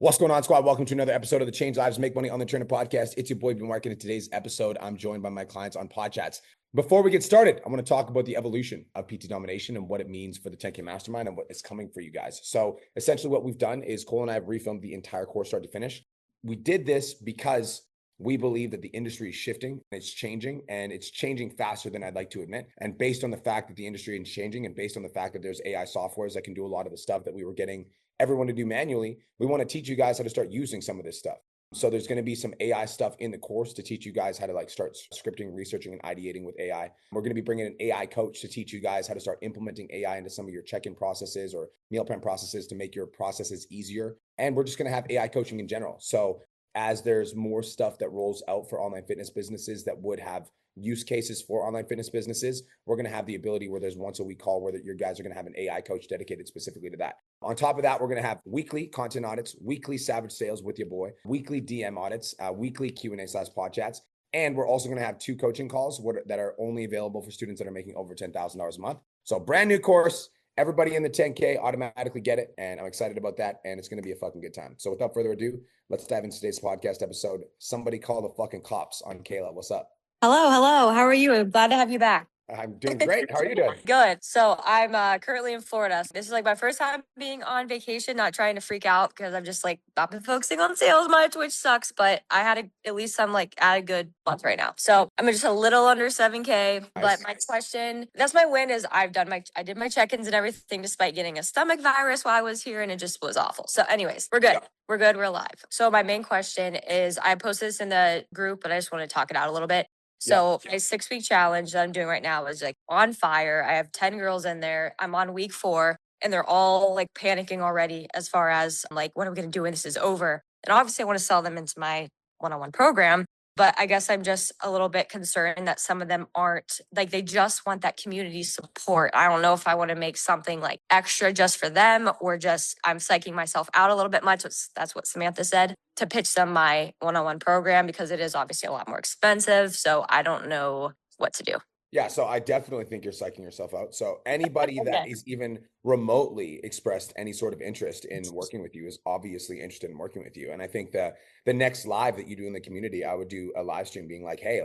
What's going on, squad? Welcome to another episode of the Change Lives, Make Money on the Trainer podcast. It's your boy, B Market. In today's episode, I'm joined by my clients on PodChats. Before we get started, I want to talk about the evolution of PT domination and what it means for the 10K Mastermind and what is coming for you guys. So essentially what we've done is Cole and I have refilmed the entire course start to finish. We did this because we believe that the industry is shifting and it's changing faster than I'd like to admit. And based on the fact that the industry is changing and based on the fact that there's AI softwares that can do a lot of the stuff that we were getting everyone to do manually, we want to teach you guys how to start using some of this stuff. So there's going to be some AI stuff in the course to teach you guys how to start scripting, researching, and ideating with AI. We're going to be bringing an AI coach to teach you guys how to start implementing AI into some of your check-in processes or meal plan processes to make your processes easier. And we're just going to have AI coaching in general. So as there's more stuff that rolls out for online fitness businesses that would have use cases for online fitness businesses, we're going to have the ability where there's once a week call where your guys are going to have an AI coach dedicated specifically to that. On top of that, we're going to have weekly content audits, weekly savage sales with your boy, weekly DM audits, weekly Q&A/pod chats. And we're also going to have 2 coaching calls that are only available for students that are making over $10,000 a month. So brand new course. Everybody in the 10K automatically get it. And I'm excited about that. And it's going to be a fucking good time. So without further ado, let's dive into today's podcast episode. Somebody call the fucking cops on Kayla. What's up? Hello. How are you? I'm glad to have you back. I'm doing great. How are you doing? Good. So I'm currently in Florida. So this is my first time being on vacation, not trying to freak out because I'm just not been focusing on sales much, which sucks. But I had at least I'm at a good month right now. So I'm just a little under 7K. Nice. But my question, that's my win is I did my check-ins and everything despite getting a stomach virus while I was here and it just was awful. So anyways, we're good. Yeah. We're good. We're alive. So my main question is I posted this in the group, but I just want to talk it out a little bit. So my 6-week challenge that I'm doing right now is on fire. I have 10 girls in there. I'm on week 4 and they're all panicking already as far as what are we going to do when this is over? And obviously I want to sell them into my one-on-one program, but I guess I'm just a little bit concerned that some of them aren't they just want that community support. I don't know if I want to make something extra just for them or just I'm psyching myself out a little bit much. That's what Samantha said, to pitch them my one-on-one program because it is obviously a lot more expensive. So I don't know what to do. Yeah, so I definitely think you're psyching yourself out. So anybody that is even remotely expressed any sort of interest in working with you is obviously interested in working with you. And I think that the next live that you do in the community, I would do a live stream being hey,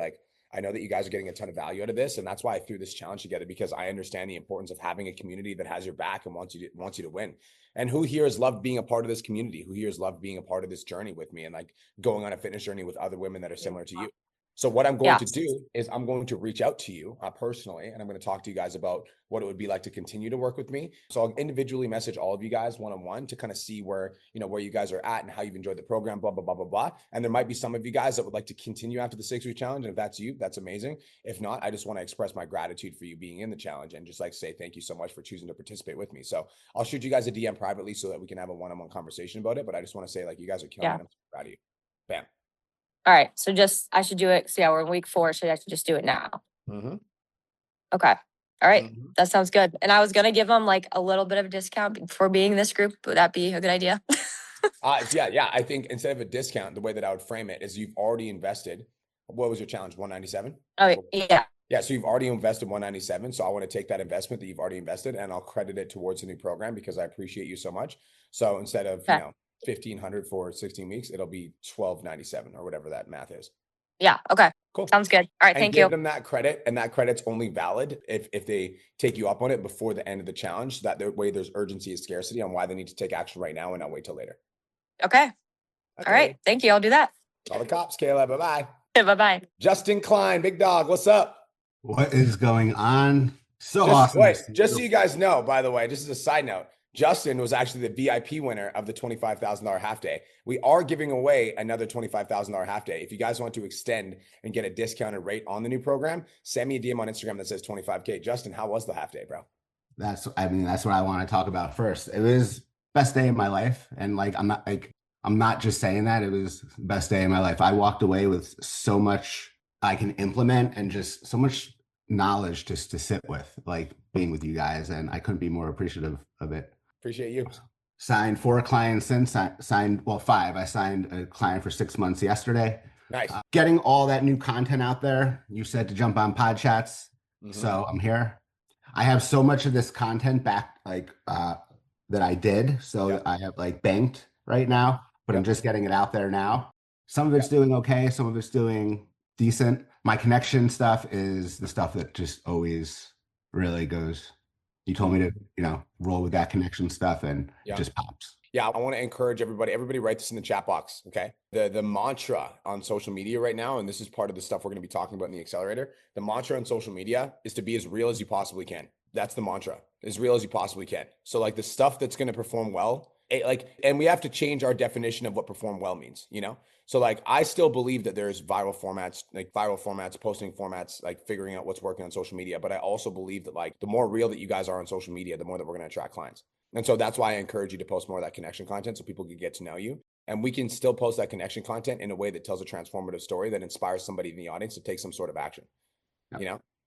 I know that you guys are getting a ton of value out of this. And that's why I threw this challenge together, because I understand the importance of having a community that has your back and wants you to win. And who here has loved being a part of this community? Who here has loved being a part of this journey with me and going on a fitness journey with other women that are similar to you? So what I'm going to do is I'm going to reach out to you personally, and I'm going to talk to you guys about what it would be like to continue to work with me. So I'll individually message all of you guys one-on-one to kind of see where you guys are at and how you've enjoyed the program, blah, blah, blah, blah, blah. And there might be some of you guys that would like to continue after the 6-week challenge. And if that's you, that's amazing. If not, I just want to express my gratitude for you being in the challenge and just say thank you so much for choosing to participate with me. So I'll shoot you guys a DM privately so that we can have a one-on-one conversation about it. But I just want to say you guys are killing it. I'm so proud of you. Bam. All right. So I should do it. So we're in week 4. Should I just do it now? Mm-hmm. Okay. All right. Mm-hmm. That sounds good. And I was going to give them a little bit of a discount for being in this group. Would that be a good idea? Yeah. I think instead of a discount, the way that I would frame it is you've already invested. What was your challenge? 197? Oh, yeah. Yeah. So you've already invested 197. So I want to take that investment that you've already invested and I'll credit it towards the new program because I appreciate you so much. So instead of, $1,500 for 16 weeks, it'll be $1,297 or whatever that math is. Yeah. Okay. Cool. Sounds good. All right. Thank you. Give them that credit, and that credit's only valid if they take you up on it before the end of the challenge. So that way there's urgency and scarcity on why they need to take action right now and not wait till later. Okay. All right. Thank you. I'll do that. Call the cops, Kayla. Bye-bye. Bye-bye. Justin Klein, big dog. What's up? What is going on? Awesome. Wait, just so you guys know, by the way, just as a side note, Justin was actually the VIP winner of the $25,000 half day. We are giving away another $25,000 half day. If you guys want to extend and get a discounted rate on the new program, send me a DM on Instagram that says 25K. Justin, how was the half day, bro? That's what I want to talk about first. It was best day of my life. And I'm not just saying that. It was the best day of my life. I walked away with so much I can implement and just so much knowledge just to sit with, being with you guys. And I couldn't be more appreciative of it. Appreciate you. Signed 4 clients since. Signed 5. I signed a client for 6 months yesterday. Nice. Getting all that new content out there. You said to jump on PodChats. Mm-hmm. So I'm here. I have so much of this content back that I did. So I have banked right now. but I'm just getting it out there now. Some of it's doing okay, some of it's doing decent. My connection stuff is the stuff that just always really goes. You told me to, roll with that connection stuff, and it just pops. Yeah, I want to encourage everybody write this in the chat box, okay? The mantra on social media right now, and this is part of the stuff we're going to be talking about in the accelerator, the mantra on social media is to be as real as you possibly can. That's the mantra, as real as you possibly can. So like the stuff that's going to perform well, and we have to change our definition of what perform well means, So like, I still believe that there's viral formats, posting formats, like figuring out what's working on social media. But I also believe that like the more real that you guys are on social media, the more that we're going to attract clients. And so that's why I encourage you to post more of that connection content so people can get to know you. And we can still post that connection content in a way that tells a transformative story that inspires somebody in the audience to take some sort of action,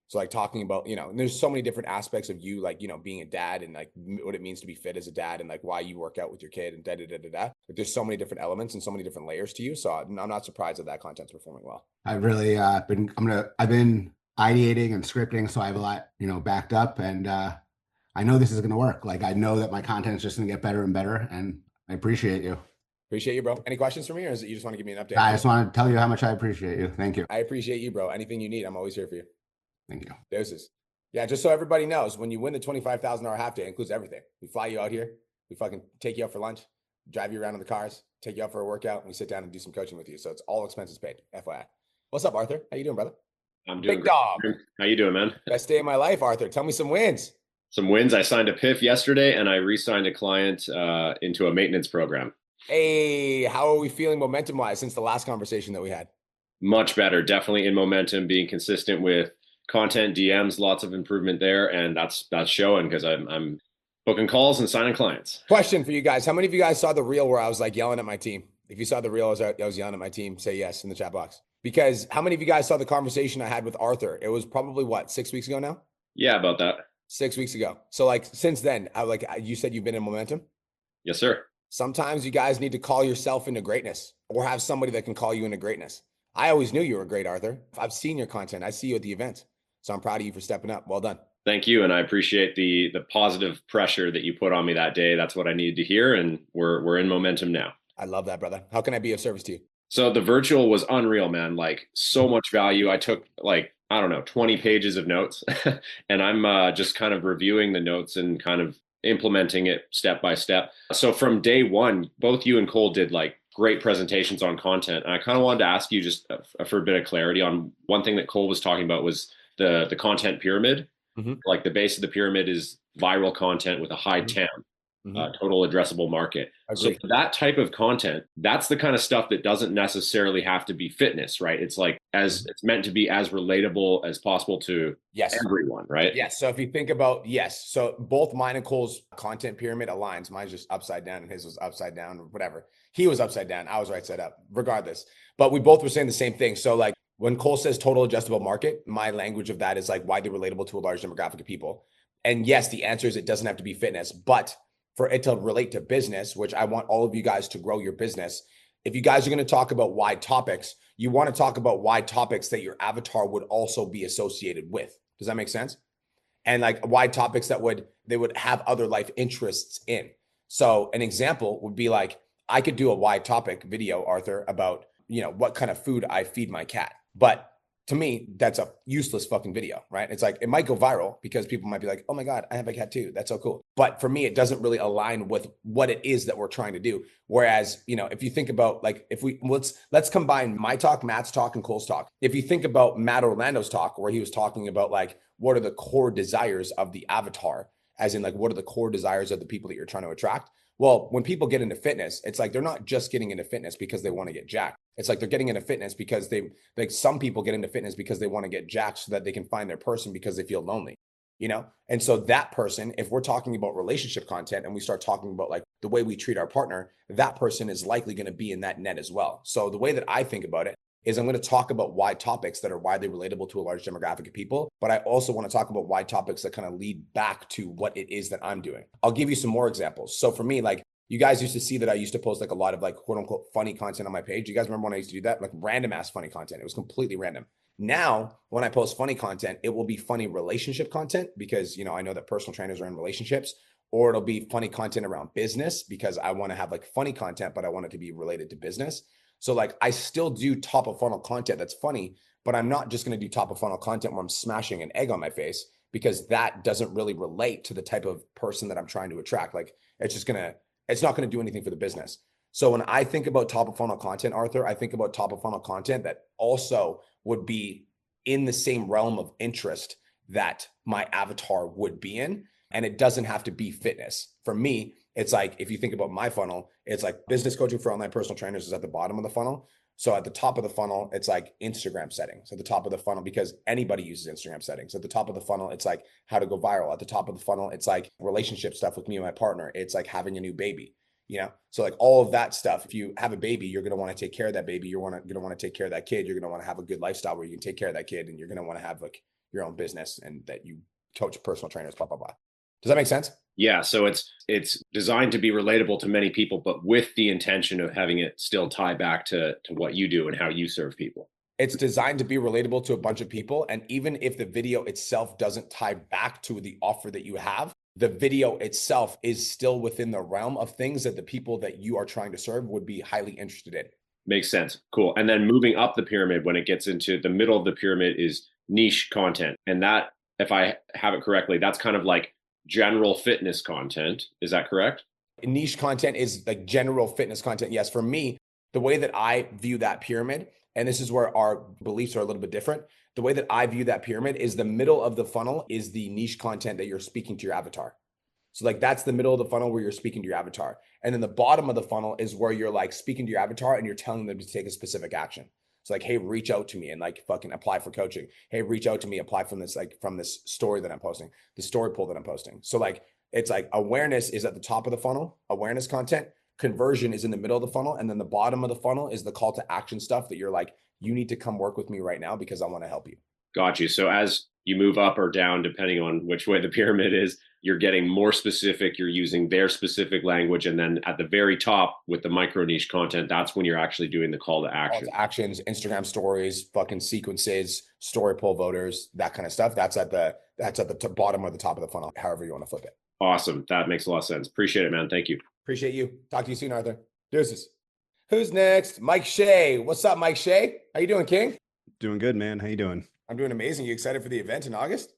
So like talking about, and there's so many different aspects of you, like, being a dad and like what it means to be fit as a dad and like why you work out with your kid and Like there's so many different elements and so many different layers to you. So I'm not surprised that content's performing well. I've really I've been ideating and scripting, so I have a lot, backed up, and I know this is going to work. Like, I know that my content is just going to get better and better, and I appreciate you. Appreciate you, bro. Any questions for me, or is it you just want to give me an update? I just want to tell you how much I appreciate you. Thank you. I appreciate you, bro. Anything you need, I'm always here for you. Thank you. Deuces. Yeah, just so everybody knows, when you win the $25,000 half day, it includes everything. We fly you out here. We fucking take you out for lunch, drive you around in the cars, take you out for a workout, and we sit down and do some coaching with you. So it's all expenses paid, FYI. What's up, Arthur? How you doing, brother? I'm doing Big great. dog. How you doing, man? Best day of my life, Arthur. Tell me some wins. Some wins. I signed a PIF yesterday, and I re-signed a client into a maintenance program. Hey, how are we feeling momentum-wise since the last conversation that we had? Much better. Definitely in momentum, being consistent with content, DMs, lots of improvement there, and that's showing because I'm booking calls and signing clients. Question for you guys. How many of you guys saw the reel where I was like yelling at my team? If you saw the reel, I was yelling at my team, say yes in the chat box. Because how many of you guys saw the conversation I had with Arthur? It was probably 6 weeks ago now? Yeah, about that. 6 weeks ago. So like since then, you said you've been in momentum? Yes, sir. Sometimes you guys need to call yourself into greatness or have somebody that can call you into greatness. I always knew you were great, Arthur. I've seen your content. I see you at the event. So I'm proud of you for stepping up. Well done. Thank you. And I appreciate the positive pressure that you put on me that day. That's what I needed to hear. And we're in momentum now. I love that, brother. How can I be of service to you? So the virtual was unreal, man. Like, so much value. I took 20 pages of notes and I'm just kind of reviewing the notes and kind of implementing it step by step. So from day one, both you and Cole did like great presentations on content. And I kind of wanted to ask you just for a bit of clarity on one thing that Cole was talking about was the content pyramid. Mm-hmm. Like the base of the pyramid is viral content with a high TAM. Total addressable market. So for that type of content, that's the kind of stuff that doesn't necessarily have to be fitness, right? It's like it's meant to be as relatable as possible to everyone, right? Yes. So if you think about, so both mine and Cole's content pyramid aligns. Mine's just upside down and his was upside down or whatever. He was upside down. I was right side up, regardless. But we both were saying the same thing. So like when Cole says total adjustable market, my language of that is like widely relatable to a large demographic of people. And yes, the answer is it doesn't have to be fitness, but for it to relate to business, which I want all of you guys to grow your business. If you guys are going to talk about wide topics, you want to talk about wide topics that your avatar would also be associated with. Does that make sense? And like wide topics that they would have other life interests in. So an example would be like, I could do a wide topic video, Arthur, about, what kind of food I feed my cat. But to me, that's a useless fucking video, right? It's like, it might go viral because people might be like, oh my God, I have a cat too. That's so cool. But for me, it doesn't really align with what it is that we're trying to do. Whereas, if you think about like, if we, let's combine my talk, Matt's talk, and Cole's talk. If you think about Matt Orlando's talk, where he was talking about like, what are the core desires of the avatar, as in like, what are the core desires of the people that you're trying to attract? Well, when people get into fitness, it's like, they're not just getting into fitness because they want to get jacked. It's like they're getting into fitness because some people get into fitness because they want to get jacked so that they can find their person because they feel lonely, And so that person, if we're talking about relationship content and we start talking about like the way we treat our partner, that person is likely going to be in that net as well. So the way that I think about it is I'm going to talk about wide topics that are widely relatable to a large demographic of people, but I also want to talk about wide topics that kind of lead back to what it is that I'm doing. I'll give you some more examples. So for me, like, you guys used to see that I used to post like a lot of like quote unquote funny content on my page. You guys remember when I used to do that? Like random ass funny content. It was completely random. Now, when I post funny content, it will be funny relationship content because, I know that personal trainers are in relationships, or it'll be funny content around business because I want to have like funny content, but I want it to be related to business. So like I still do top of funnel content that's funny, but I'm not just going to do top of funnel content where I'm smashing an egg on my face, because that doesn't really relate to the type of person that I'm trying to attract. Like it's not going to do anything for the business. So when I think about top of funnel content, Arthur, I think about top of funnel content that also would be in the same realm of interest that my avatar would be in. And it doesn't have to be fitness. For me, it's like, if you think about my funnel, it's like business coaching for online personal trainers is at the bottom of the funnel. So at the top of the funnel, it's like Instagram settings. At the top of the funnel, because anybody uses Instagram settings. At the top of the funnel, it's like how to go viral. At the top of the funnel, it's like relationship stuff with me and my partner. It's like having a new baby, So like all of that stuff, if you have a baby, you're going to want to take care of that baby. You're going to want to take care of that kid. You're going to want to have a good lifestyle where you can take care of that kid, and you're going to want to have like your own business and that you coach personal trainers, blah, blah, blah. Does that make sense? Yeah. So it's designed to be relatable to many people, but with the intention of having it still tie back to what you do and how you serve people. It's designed to be relatable to a bunch of people. And even if the video itself doesn't tie back to the offer that you have, the video itself is still within the realm of things that the people that you are trying to serve would be highly interested in. Makes sense. Cool. And then moving up the pyramid, when it gets into the middle of the pyramid, is niche content. And that, if I have it correctly, that's kind of like general fitness content. Is that correct? Niche content is like general fitness content. Yes. For me, the way that I view that pyramid, and this is where our beliefs are a little bit different. The way that I view that pyramid is the middle of the funnel is the niche content that you're speaking to your avatar. So like that's the middle of the funnel where you're speaking to your avatar. And then the bottom of the funnel is where you're like speaking to your avatar and you're telling them to take a specific action. So like, hey, reach out to me and like fucking apply for coaching. Hey, reach out to me, apply from this story that I'm posting, the story poll that I'm posting. So like, it's like awareness is at the top of the funnel, awareness content, conversion is in the middle of the funnel. And then the bottom of the funnel is the call to action stuff that you're like, you need to come work with me right now because I want to help you. Got you. So as you move up or down, depending on which way the pyramid is, you're getting more specific, you're using their specific language. And then at the very top with the micro niche content, that's when you're actually doing the call to action. Call to actions, Instagram stories, fucking sequences, story poll voters, that kind of stuff. That's at the bottom or the top of the funnel, however you want to flip it. Awesome. That makes a lot of sense. Appreciate it, man. Thank you. Appreciate you. Talk to you soon, Arthur. Deuces. Who's next? Mike Shea. What's up, Mike Shea? How you doing, King? Doing good, man. How you doing? I'm doing amazing. You excited for the event in August?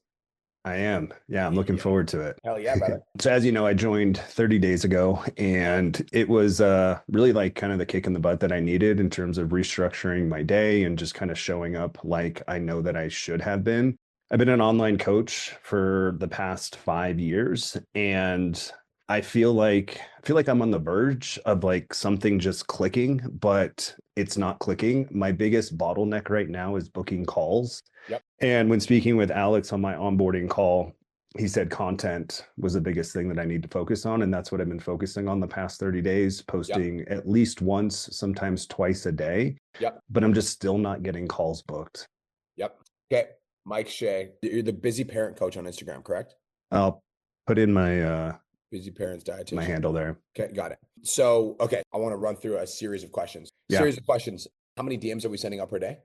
I am. Yeah, I'm looking forward to it. Hell yeah, brother. So as you know, I joined 30 days ago, and it was really like kind of the kick in the butt that I needed in terms of restructuring my day and just kind of showing up like I know that I should have been. I've been an online coach for the past 5 years, and I feel like I'm on the verge of like something just clicking, but it's not clicking. My biggest bottleneck right now is booking calls. Yep. And when speaking with Alex on my onboarding call, he said content was the biggest thing that I need to focus on. And that's what I've been focusing on the past 30 days, posting at least once, sometimes twice a day. Yep. But I'm just still not getting calls booked. Yep. Okay. Mike Shea, you're the busy parent coach on Instagram, correct? I'll put in my Busy parents dietitian. my handle there. Okay, got it. So, okay, I want to run through a series of questions. Yeah. Series of questions. How many DMs are we sending out per day?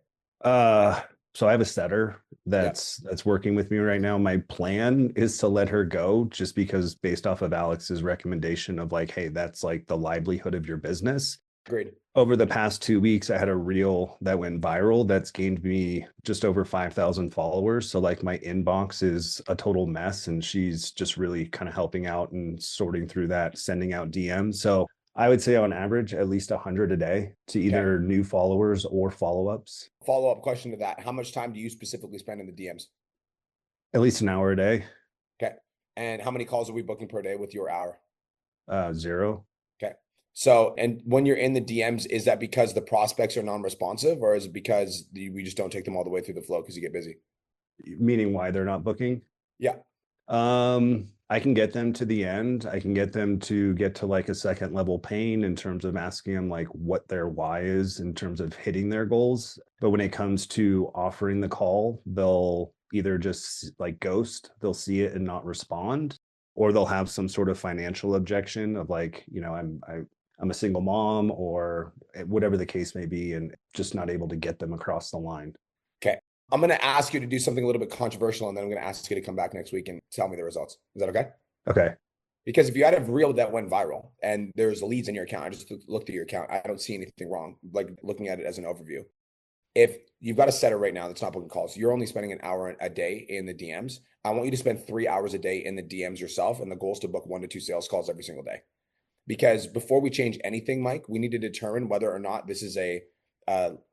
So I have a setter that's working with me right now. My plan is to let her go just because based off of Alex's recommendation of like, hey, that's like the livelihood of your business. Agreed. Over the past 2 weeks, I had a reel that went viral that's gained me just over 5,000 followers. So like my inbox is a total mess, and she's just really kind of helping out and sorting through that, sending out DMs. So I would say on average, at least 100 a day to either new followers or follow-ups. Follow-up question to that. How much time do you specifically spend in the DMs? At least an hour a day. Okay. And how many calls are we booking per day with your hour? 0. Okay. So, and when you're in the DMs, is that because the prospects are non-responsive, or is it because we just don't take them all the way through the flow because you get busy? Meaning why they're not booking? Yeah. I can get them to the end. I can get them to get to like a second level pain in terms of asking them like what their why is in terms of hitting their goals. But when it comes to offering the call, they'll either just like ghost, they'll see it and not respond, or they'll have some sort of financial objection of like, you know, I'm a single mom or whatever the case may be, and just not able to get them across the line. Okay. I'm going to ask you to do something a little bit controversial, and then I'm going to ask you to come back next week and tell me the results. Is that okay? Okay. Because if you had a reel that went viral and there's leads in your account, I just looked at your account, I don't see anything wrong, like looking at it as an overview. If you've got a setter right now that's not booking calls, you're only spending an hour a day in the DMs. I want you to spend 3 hours a day in the DMs yourself. And the goal is to book 1 to 2 sales calls every single day. Because before we change anything, Mike, we need to determine whether or not this is a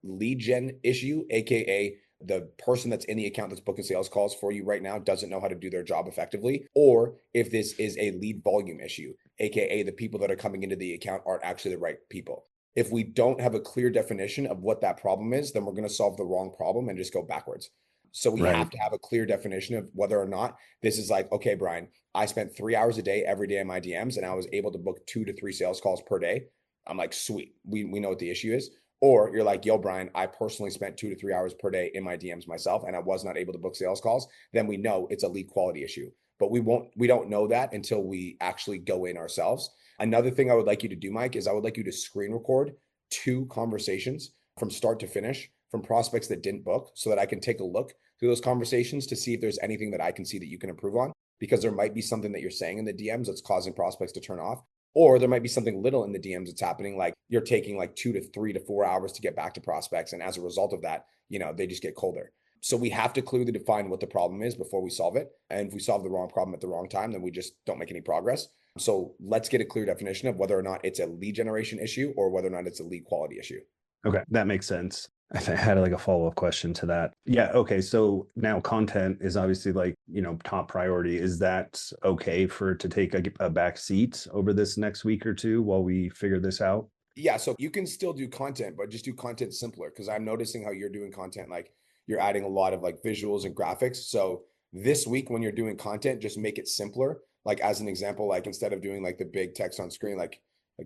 lead gen issue, AKA the person that's in the account that's booking sales calls for you right now doesn't know how to do their job effectively, or if this is a lead volume issue, AKA the people that are coming into the account aren't actually the right people. If we don't have a clear definition of what that problem is, then we're going to solve the wrong problem and just go backwards. So we have to have a clear definition of whether or not this is like, okay, Brian, I spent 3 hours a day every day in my DMs and I was able to book 2 to 3 sales calls per day. I'm like, sweet, we know what the issue is. Or you're like, yo, Brian, I personally spent 2 to 3 hours per day in my DMs myself and I was not able to book sales calls. Then we know it's a lead quality issue. But we don't know that until we actually go in ourselves. Another thing I would like you to do, Mike, is I would like you to screen record 2 conversations from start to finish from prospects that didn't book so that I can take a look through those conversations to see if there's anything that I can see that you can improve on, because there might be something that you're saying in the DMs that's causing prospects to turn off. Or there might be something little in the DMs that's happening, like you're taking like 2 to 3 to 4 hours to get back to prospects. And as a result of that, they just get colder. So we have to clearly define what the problem is before we solve it. And if we solve the wrong problem at the wrong time, then we just don't make any progress. So let's get a clear definition of whether or not it's a lead generation issue or whether or not it's a lead quality issue. Okay, that makes sense. I had like a follow-up question to that. Yeah, okay. So now content is obviously like, top priority. Is that okay for it to take a back seat over this next week or two while we figure this out? Yeah, so you can still do content, but just do content simpler, because I'm noticing how you're doing content, like you're adding a lot of like visuals and graphics. So this week when you're doing content, just make it simpler. Like as an example, like instead of doing like the big text on screen, like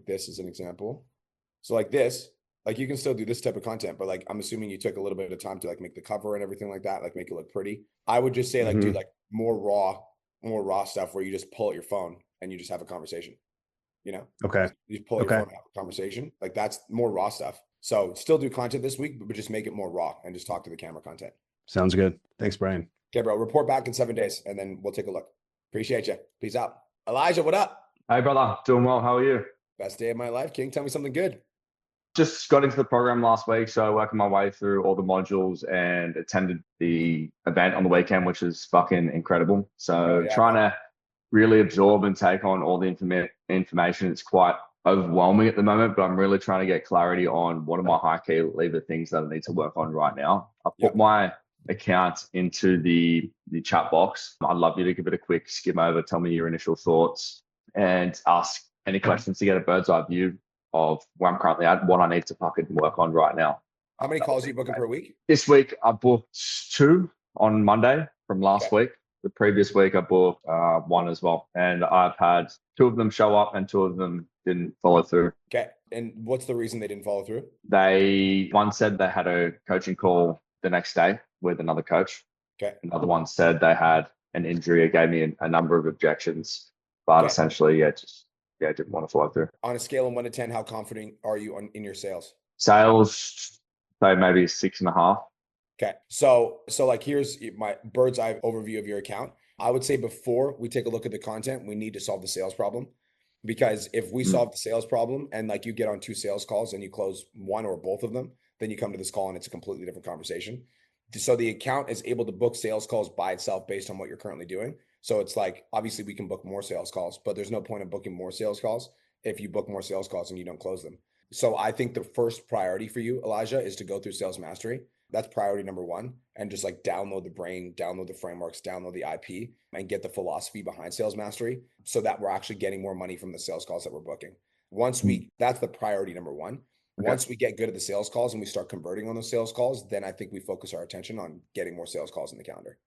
this is an example. So like this, like you can still do this type of content, but like I'm assuming you took a little bit of time to like make the cover and everything like that, like make it look pretty. I would just say like do like more raw stuff where you just pull out your phone and you just have a conversation. Okay. You pull your phone and have a conversation. Like that's more raw stuff. So still do content this week, but just make it more raw and just talk to the camera content. Sounds good. Thanks, Brian. Okay, bro. Report back in 7 days and then we'll take a look. Appreciate you. Peace out. Elijah, what up? Hey, brother. Doing well. How are you? Best day of my life, King. Tell me something good. Just got into the program last week, so working my way through all the modules and attended the event on the weekend, which is fucking incredible. So trying to really absorb and take on all the information. It's quite overwhelming at the moment, but I'm really trying to get clarity on what are my high key lever things that I need to work on right now. I put my account into the chat box. I'd love you to give it a quick skim over, tell me your initial thoughts, and ask any questions to get a bird's eye view of where I'm currently at, what I need to fucking work on right now. How many calls are you booking per week? This week I booked 2 on Monday from last week. The previous week I booked 1 as well. And I've had 2 of them show up and 2 of them didn't follow through. Okay. And what's the reason they didn't follow through? One said they had a coaching call the next day with another coach. Okay. Another one said they had an injury. It gave me a number of objections, but essentially, I didn't want to follow through. On a scale of 1 to 10, how confident are you in your sales? Sales, say maybe 6.5. Okay. So like here's my bird's eye overview of your account. I would say before we take a look at the content, we need to solve the sales problem. Because if we solve the sales problem and like you get on 2 sales calls and you close 1 or both of them, then you come to this call and it's a completely different conversation. So the account is able to book sales calls by itself based on what you're currently doing. So it's like, obviously we can book more sales calls, but there's no point in booking more sales calls if you book more sales calls and you don't close them. So I think the first priority for you, Elijah, is to go through sales mastery. That's priority number 1. And just like download the brain, download the frameworks, download the IP, and get the philosophy behind sales mastery so that we're actually getting more money from the sales calls that we're booking. That's the priority number 1. Once we get good at the sales calls and we start converting on those sales calls, then I think we focus our attention on getting more sales calls in the calendar.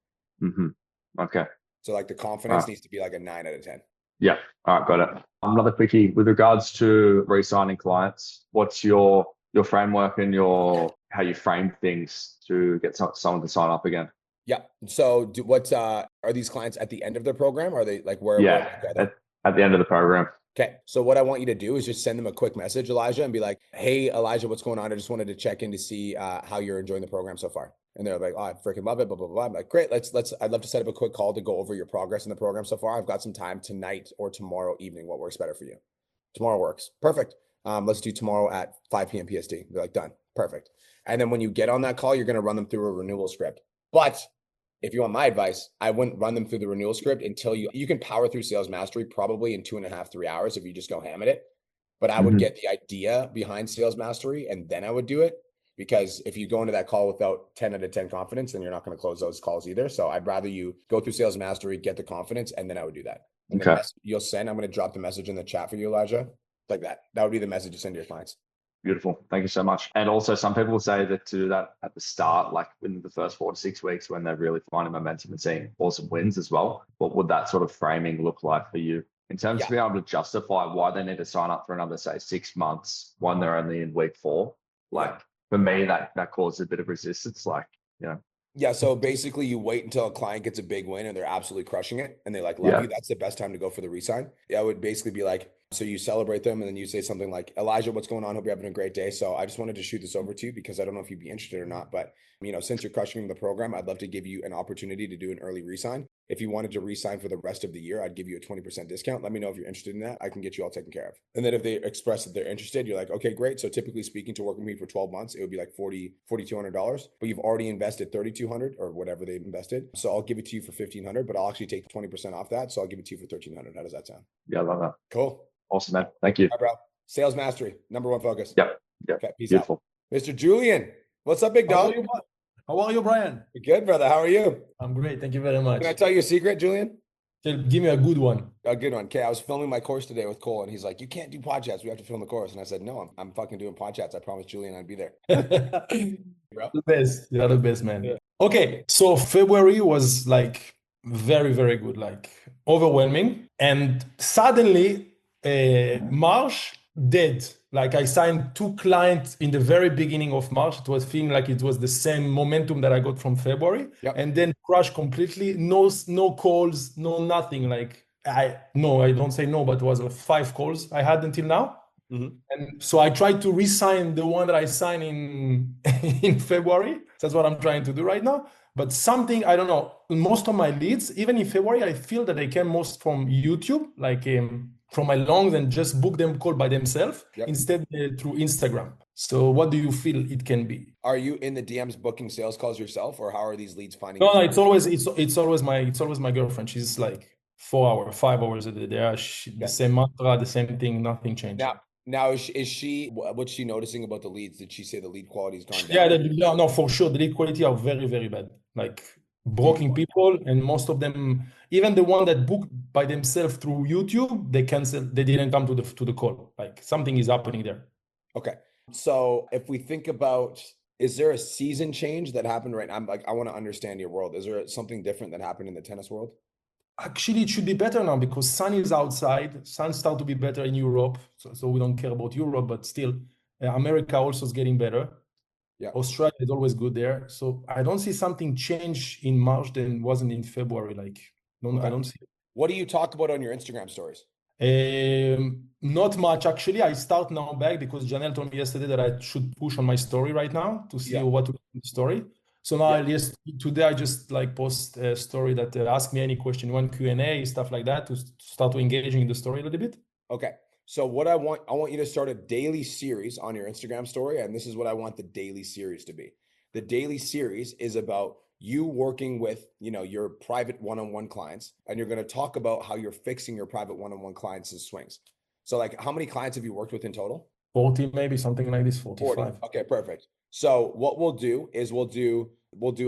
Okay. So like the confidence needs to be like a 9 out of 10. Yeah. All right. Got it. Another quickie with regards to re-signing clients. What's your framework and how you frame things to get someone to sign up again? Yeah. So are these clients at the end of their program? Are they like where? At the end of the program. Okay. So what I want you to do is just send them a quick message, Elijah, and be like, hey, Elijah, what's going on? I just wanted to check in to see how you're enjoying the program so far. And they're like, oh, I freaking love it, blah, blah, blah. I'm like, great. I'd love to set up a quick call to go over your progress in the program so far. I've got some time tonight or tomorrow evening. What works better for you? Tomorrow works. Perfect. Let's do tomorrow at 5 p.m. PST. They're like, done. Perfect. And then when you get on that call, you're going to run them through a renewal script. But if you want my advice, I wouldn't run them through the renewal script until you can power through sales mastery probably in 2.5, 3 hours if you just go ham at it. But I would get the idea behind sales mastery and then I would do it, because if you go into that call without 10 out of 10 confidence, then you're not going to close those calls either. So I'd rather you go through sales mastery, get the confidence, and then I would do that. And Okay. then you'll send, I'm going to drop the message in the chat for you, Elijah, like that. That would be the message to send to your clients. Beautiful. Thank you so much. And also some people say that to do that at the start, like within the first 4 to 6 weeks when they're really finding momentum and seeing awesome wins as well. What would that sort of framing look like for you in terms of being able to justify why they need to sign up for another, say, 6 months when they're only in week 4? Like for me, that causes a bit of resistance. Like, you know. Yeah. So basically you wait until a client gets a big win and they're absolutely crushing it and they like love you. That's the best time to go for the resign. Yeah. I would basically be like, so you celebrate them and then you say something like, Elijah, what's going on? Hope you're having a great day. So I just wanted to shoot this over to you because I don't know if you'd be interested or not, but since you're crushing the program, I'd love to give you an opportunity to do an early resign. If you wanted to resign for the rest of the year, I'd give you a 20% discount. Let me know if you're interested in that. I can get you all taken care of. And then if they express that they're interested, you're like, okay, great. So typically speaking, to work with me for 12 months, it would be like $4,200, but you've already invested $3,200 or whatever they've invested. So I'll give it to you for $1,500, but I'll actually take 20% off that. So I'll give it to you for $1,300. How does that sound? Yeah, I love that. Cool. Awesome, man. Thank you. All right, bro. Sales mastery, #1 focus. Yep. Okay, peace Beautiful. out. Mr. Julian, what's up, big dog? How are you, Brian? Good, brother. How are you? I'm great. Thank you very much. Can I tell you a secret, Julian? Give me a good one. A good one. Okay, I was filming my course today with Cole, and he's like, "You can't do podcasts. We have to film the course." And I said, "No, I'm fucking doing podcasts. I promised Julian I'd be there." The best. You're the best, man. Yeah. Okay, so February was like very, very good, like overwhelming. And suddenly, March dead. Like I signed 2 clients in the very beginning of March. It was feeling like it was the same momentum that I got from February, and then crashed completely. No calls, no nothing. Like I don't say no, but it was 5 calls I had until now. And so I tried to re-sign the one that I signed in February. That's what I'm trying to do right now. But something, I don't know, most of my leads, even in February, I feel that they came most from YouTube, like from my longs, and just book them call by themselves instead through Instagram. So what do you feel it can be? Are you in the DMs booking sales calls yourself, or how are these leads finding? No, it's always my girlfriend. She's like 4 hours, 5 hours a day. The same mantra, the same thing, nothing changed. Now what's she noticing about the leads? Did she say the lead quality's gone down? Yeah, no, for sure. The lead quality are very, very bad. Like broking people, and most of them, even the one that booked by themselves through YouTube, they canceled. They didn't come to the call. Like something is happening there. Okay, so if we think about, is there a season change that happened right now? I want to understand your world. Is there something different that happened in the tennis world? Actually, it should be better now because sun is outside. Sun start to be better in Europe. So we don't care about Europe, but still, America also is getting better. Yeah. Australia is always good there. So I don't see something change in March than wasn't in February. Like, I don't see it. What do you talk about on your Instagram stories? Not much, actually. I start now back because Janelle told me yesterday that I should push on my story right now to see what to do in the story. So now, today I just like post a story that ask me any question, one Q&A, stuff like that, to start to engaging in the story a little bit. Okay. So what I want you to start a daily series on your Instagram story, and this is what I want the daily series to be. The daily series is about you working with, your private one-on-one clients, and you're going to talk about how you're fixing your private one-on-one clients' swings. So like, how many clients have you worked with in total? 40, maybe something like this, 45. 40. Okay, perfect. So what we'll do is we'll do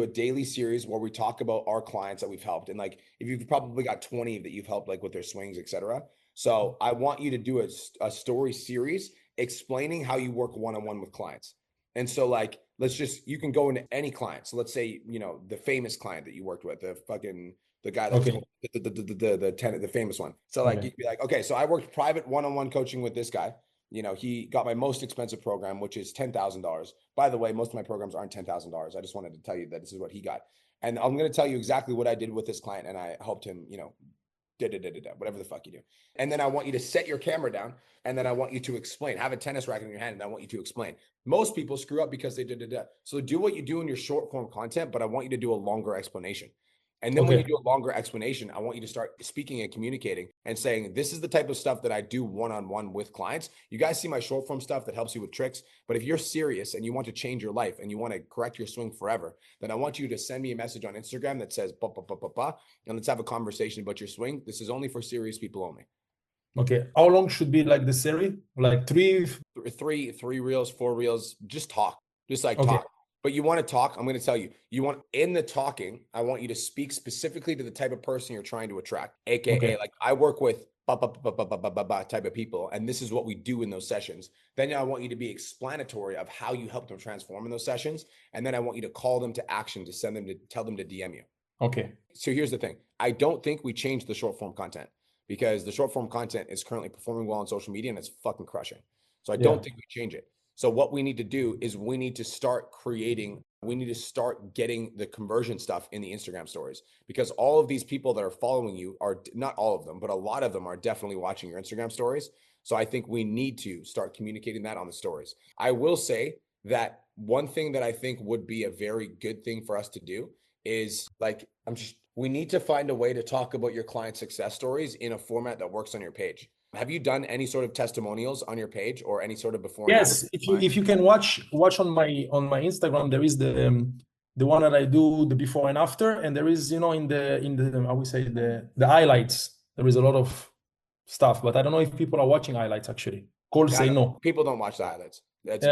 a daily series where we talk about our clients that we've helped. And like, if you've probably got 20 that you've helped, like with their swings, etc. So I want you to do a story series explaining how you work one-on-one with clients. And so like, you can go into any client. So let's say, the famous client that you worked with, the guy that was the famous one. So like, you'd be like, okay, so I worked private one-on-one coaching with this guy. He got my most expensive program, which is $10,000. By the way, most of my programs aren't $10,000. I just wanted to tell you that this is what he got. And I'm going to tell you exactly what I did with this client. And I helped him, whatever the fuck you do. And then I want you to set your camera down, and then I want you to explain. Have a tennis racket in your hand, and I want you to explain. Most people screw up because they So do what you do in your short form content, but I want you to do a longer explanation. And then when you do a longer explanation, I want you to start speaking and communicating and saying, this is the type of stuff that I do one-on-one with clients. You guys see my short form stuff that helps you with tricks. But if you're serious and you want to change your life and you want to correct your swing forever, then I want you to send me a message on Instagram that says, and let's have a conversation about your swing. This is only for serious people only. Okay. How long should be like the series? Like three reels, 4 reels, just talk, just like talk. But you want to talk, I'm going to tell you, in the talking, I want you to speak specifically to the type of person you're trying to attract. AKA, like I work with type of people, and this is what we do in those sessions. Then I want you to be explanatory of how you help them transform in those sessions. And then I want you to call them to action, to send them to tell them to DM you. Okay. So here's the thing. I don't think we changed the short form content, because the short form content is currently performing well on social media and it's fucking crushing. So I don't think we change it. So what we need to do is we need to start getting the conversion stuff in the Instagram stories, because all of these people that are following you are, not all of them, but a lot of them are definitely watching your Instagram stories. So I think we need to start communicating that on the stories. I will say that one thing that I think would be a very good thing for us to do is we need to find a way to talk about your client success stories in a format that works on your page. Have you done any sort of testimonials on your page or any sort of before? Yes, if you can watch on my Instagram, there is the one that I do the before and after, and there is, in the I would say the highlights. There is a lot of stuff, but I don't know if people are watching highlights actually. Cole say no. People don't watch the highlights. That's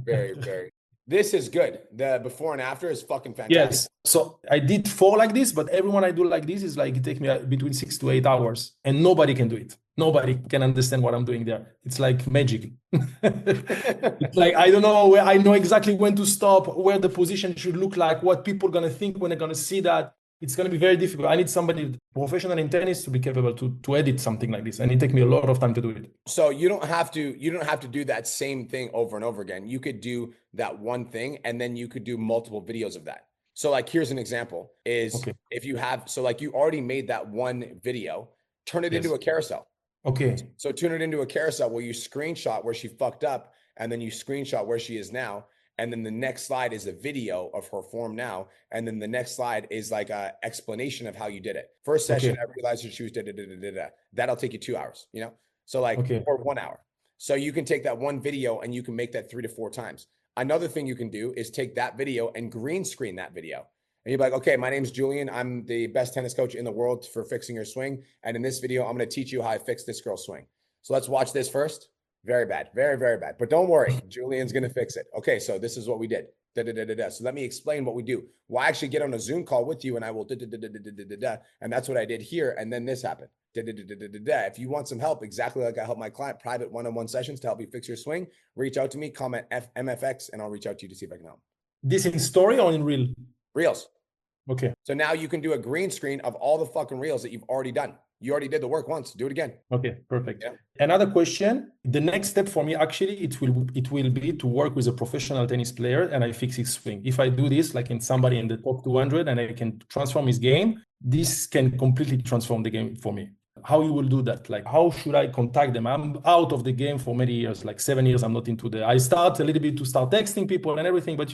very, very. This is good. The before and after is fucking fantastic. Yes. So I did 4 like this, but everyone I do like this is like, it takes me between 6 to 8 hours, and nobody can do it. Nobody can understand what I'm doing there. It's like magic. It's like, I don't know where, I know exactly when to stop, where the position should look like, what people are going to think when they're going to see that. It's going to be very difficult. I need somebody professional in tennis to be capable to edit something like this. And it takes me a lot of time to do it. So you don't have to do that same thing over and over again. You could do that one thing, and then you could do multiple videos of that. So like, here's an example is if you have, so like you already made that one video, turn it into a carousel. Okay. So turn it into a carousel where you screenshot where she fucked up, and then you screenshot where she is now. And then the next slide is a video of her form now. And then the next slide is like a explanation of how you did it. First session, I realized her shoes, that'll take you 2 hours, So like, or 1 hour. So you can take that one video and you can make that 3 to 4 times. Another thing you can do is take that video and green screen that video. And you're like, okay, my name's Julian. I'm the best tennis coach in the world for fixing your swing. And in this video, I'm going to teach you how I fix this girl's swing. So let's watch this first. Very bad, very, very bad. But don't worry, Julian's going to fix it. Okay, so this is what we did. So let me explain what we do. We'll actually get on a Zoom call with you, and I will and that's what I did here. And then this happened. If you want some help, exactly like I help my client, private one-on-one sessions to help you fix your swing, reach out to me, comment MFX, and I'll reach out to you to see if I can help. This in story or in reel? Reels. Okay. So now you can do a green screen of all the fucking reels that you've already done. You already did the work once. Do it again. Okay, perfect. Yeah. Another question. The next step for me, actually, it will be to work with a professional tennis player and I fix his swing. If I do this, like in somebody in the top 200, and I can transform his game, this can completely transform the game for me. How you will do that? Like, how should I contact them? I'm out of the game for many years, like 7 years. I'm not into I start a little bit to start texting people and everything, but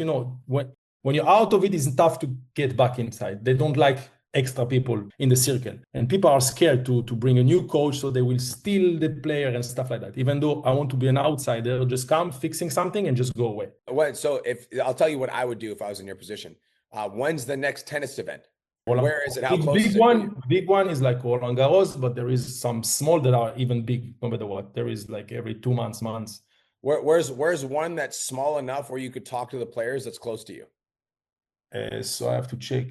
when you're out of it, it's tough to get back inside. They don't like extra people in the circle, and people are scared to bring a new coach, so they will steal the player and stuff like that. Even though I want to be an outsider, just come fixing something and just go away. So I'll tell you what I would do if I was in your position. When's the next tennis event? Where is it? How close is it? Big one is like Roland Garros, but there is some small that are even big, no matter what. There is like every 2 months. Where's one that's small enough where you could talk to the players that's close to you? So I have to check,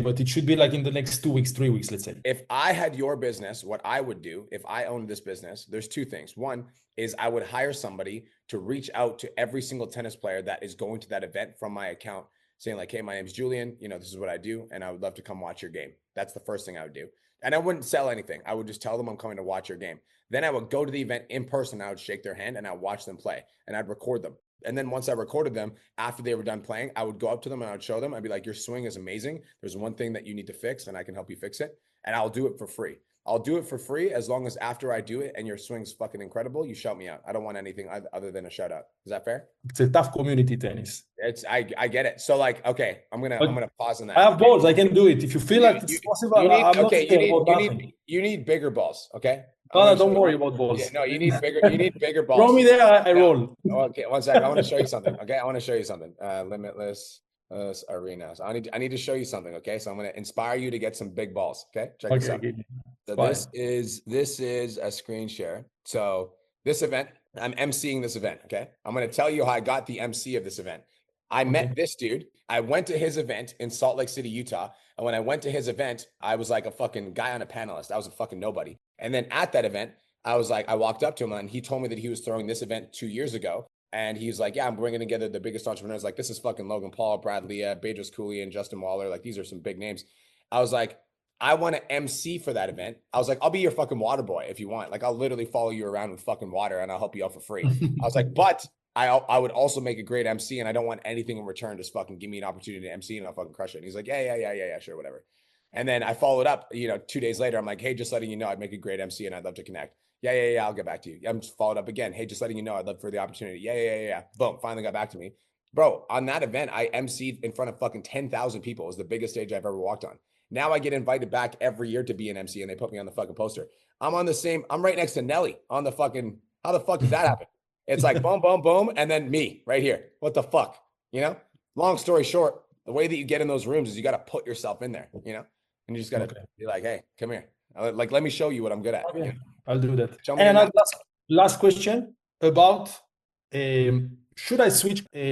but it should be like in the next 2 weeks, 3 weeks, let's say. If I had your business, what I would do if I owned this business, there's 2 things. One is I would hire somebody to reach out to every single tennis player that is going to that event from my account, saying like, hey, my name's Julian, this is what I do, and I would love to come watch your game. That's the first thing I would do. And I wouldn't sell anything. I would just tell them I'm coming to watch your game. Then I would go to the event in person. I would shake their hand and I'd watch them play and I'd record them. And then once I recorded them, after they were done playing, I would go up to them and I would show them. I'd be like, your swing is amazing. There's one thing that you need to fix and I can help you fix it. And I'll do it for free. I'll do it for free as long as after I do it and your swing's fucking incredible, you shout me out. I don't want anything other than a shout out. Is that fair? It's a tough community, tennis. I get it. So like, okay, I'm gonna pause on that. I have balls. I can do it. If you feel like it's possible, I'm not scared about nothing. You need bigger balls. Okay. No, don't worry about balls. Yeah, no, you need bigger balls. Throw me there, I roll. Okay, one second. I want to show you something. Okay, I want to show you something. Limitless arenas. I need to show you something. Okay, so I'm going to inspire you to get some big balls. Okay, check this out. So this is a screen share. So this event, I'm emceeing this event. Okay, I'm going to tell you how I got the MC of this event. I met this dude. I went to his event in Salt Lake City, Utah. And when I went to his event, I was like a fucking guy on a panelist. I was a fucking nobody. And then at that event, I walked up to him and he told me that he was throwing this event 2 years ago. And he's like, yeah, I'm bringing together the biggest entrepreneurs. Like, this is fucking Logan Paul, Brad Lea, Bedros Cooley, and Justin Waller. Like, these are some big names. I was like, I want to MC for that event. I was like, I'll be your fucking water boy if you want. Like, I'll literally follow you around with fucking water and I'll help you out for free. I was like, but I would also make a great MC and I don't want anything in return. Just fucking give me an opportunity to MC and I'll fucking crush it. And he's like, yeah, sure, whatever. And then I followed up, 2 days later. I'm like, hey, just letting you know, I'd make a great MC and I'd love to connect. Yeah, I'll get back to you. I'm just followed up again. Hey, just letting you know, I'd love for the opportunity. Yeah. Boom, finally got back to me. Bro, on that event, I MC'd in front of fucking 10,000 people. It was the biggest stage I've ever walked on. Now I get invited back every year to be an MC and they put me on the fucking poster. I'm right next to Nelly on the fucking, how the fuck did that happen? It's like boom, boom, boom. And then me right here. What the fuck? Long story short, the way that you get in those rooms is you got to put yourself in there, and you just got to be like, hey, come here. Like, let me show you what I'm good at. Okay. I'll do that. And last question about, should I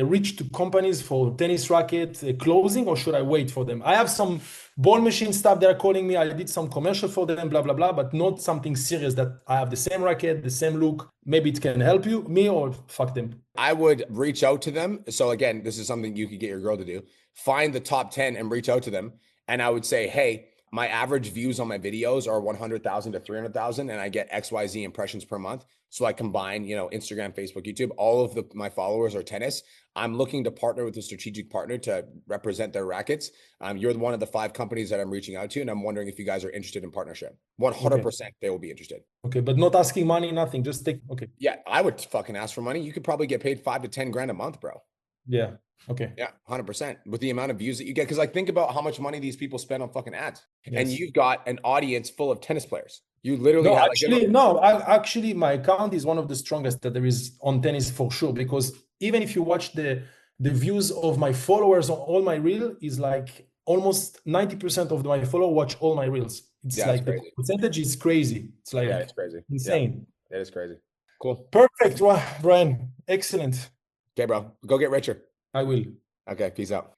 reach to companies for tennis racket closing or should I wait for them? I have some ball machine stuff. They're calling me. I did some commercial for them, blah, blah, blah, but not something serious that I have the same racket, the same look. Maybe it can help me or fuck them. I would reach out to them. So again, this is something you could get your girl to do. Find the top 10 and reach out to them. And I would say, hey, my average views on my videos are 100,000 to 300,000 and I get XYZ impressions per month. So I combine, Instagram, Facebook, YouTube, all of my followers are tennis. I'm looking to partner with a strategic partner to represent their rackets. You're one of the 5 companies that I'm reaching out to. And I'm wondering if you guys are interested in partnership. 100% they will be interested. Okay. But not asking money, nothing. Just okay. Yeah. I would fucking ask for money. You could probably get paid 5 to 10 grand a month, bro. Yeah. Okay. Yeah, 100% with the amount of views that you get. Because think about how much money these people spend on fucking ads. Yes. And you've got an audience full of tennis players. You literally actually my account is one of the strongest that there is on tennis for sure. Because even if you watch the views of my followers on all my reel is like almost 90% of my followers watch all my reels. It's like the percentage is crazy. It's like it's crazy. Insane. Yeah, it is crazy. Cool. Perfect, Brian. Excellent. Okay, bro. Go get richer. I will. Okay, peace out.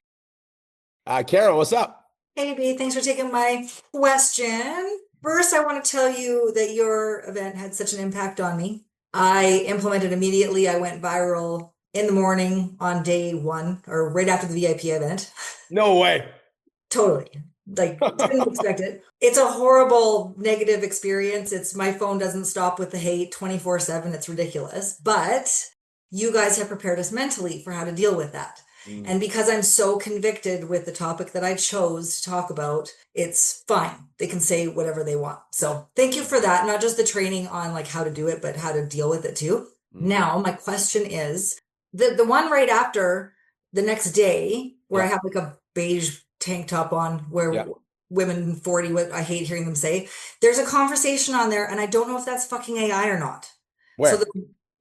Carol, what's up? Hey, B, thanks for taking my question. First, I want to tell you that your event had such an impact on me. I implemented immediately. I went viral in the morning on day 1 or right after the VIP event. No way. Totally. Didn't expect it. It's a horrible negative experience. My phone doesn't stop with the hate 24/7. It's ridiculous. But you guys have prepared us mentally for how to deal with that. And because I'm so convicted with the topic that I chose to talk about, it's fine. They can say whatever they want. So thank you for that. Not just the training on how to do it, but how to deal with it too. Now, my question is the one right after the next day where I have a beige tank top on where women 40, what I hate hearing them say, there's a conversation on there. And I don't know if that's fucking AI or not. Where? So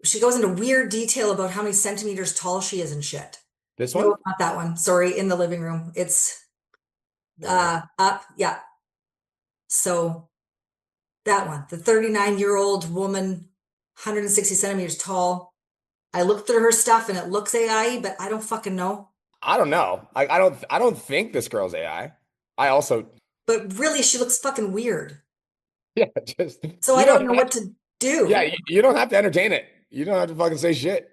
she goes into weird detail about how many centimeters tall she is and shit. This one? No, not that one. Sorry, in the living room. It's up. Yeah. So that one, the 39-year-old woman, 160 centimeters tall. I looked through her stuff and it looks AI, but I don't fucking know. I don't know. I don't think this girl's AI. But really, she looks fucking weird. Yeah, so I don't know what to do. Yeah, you don't have to entertain it. You don't have to fucking say shit.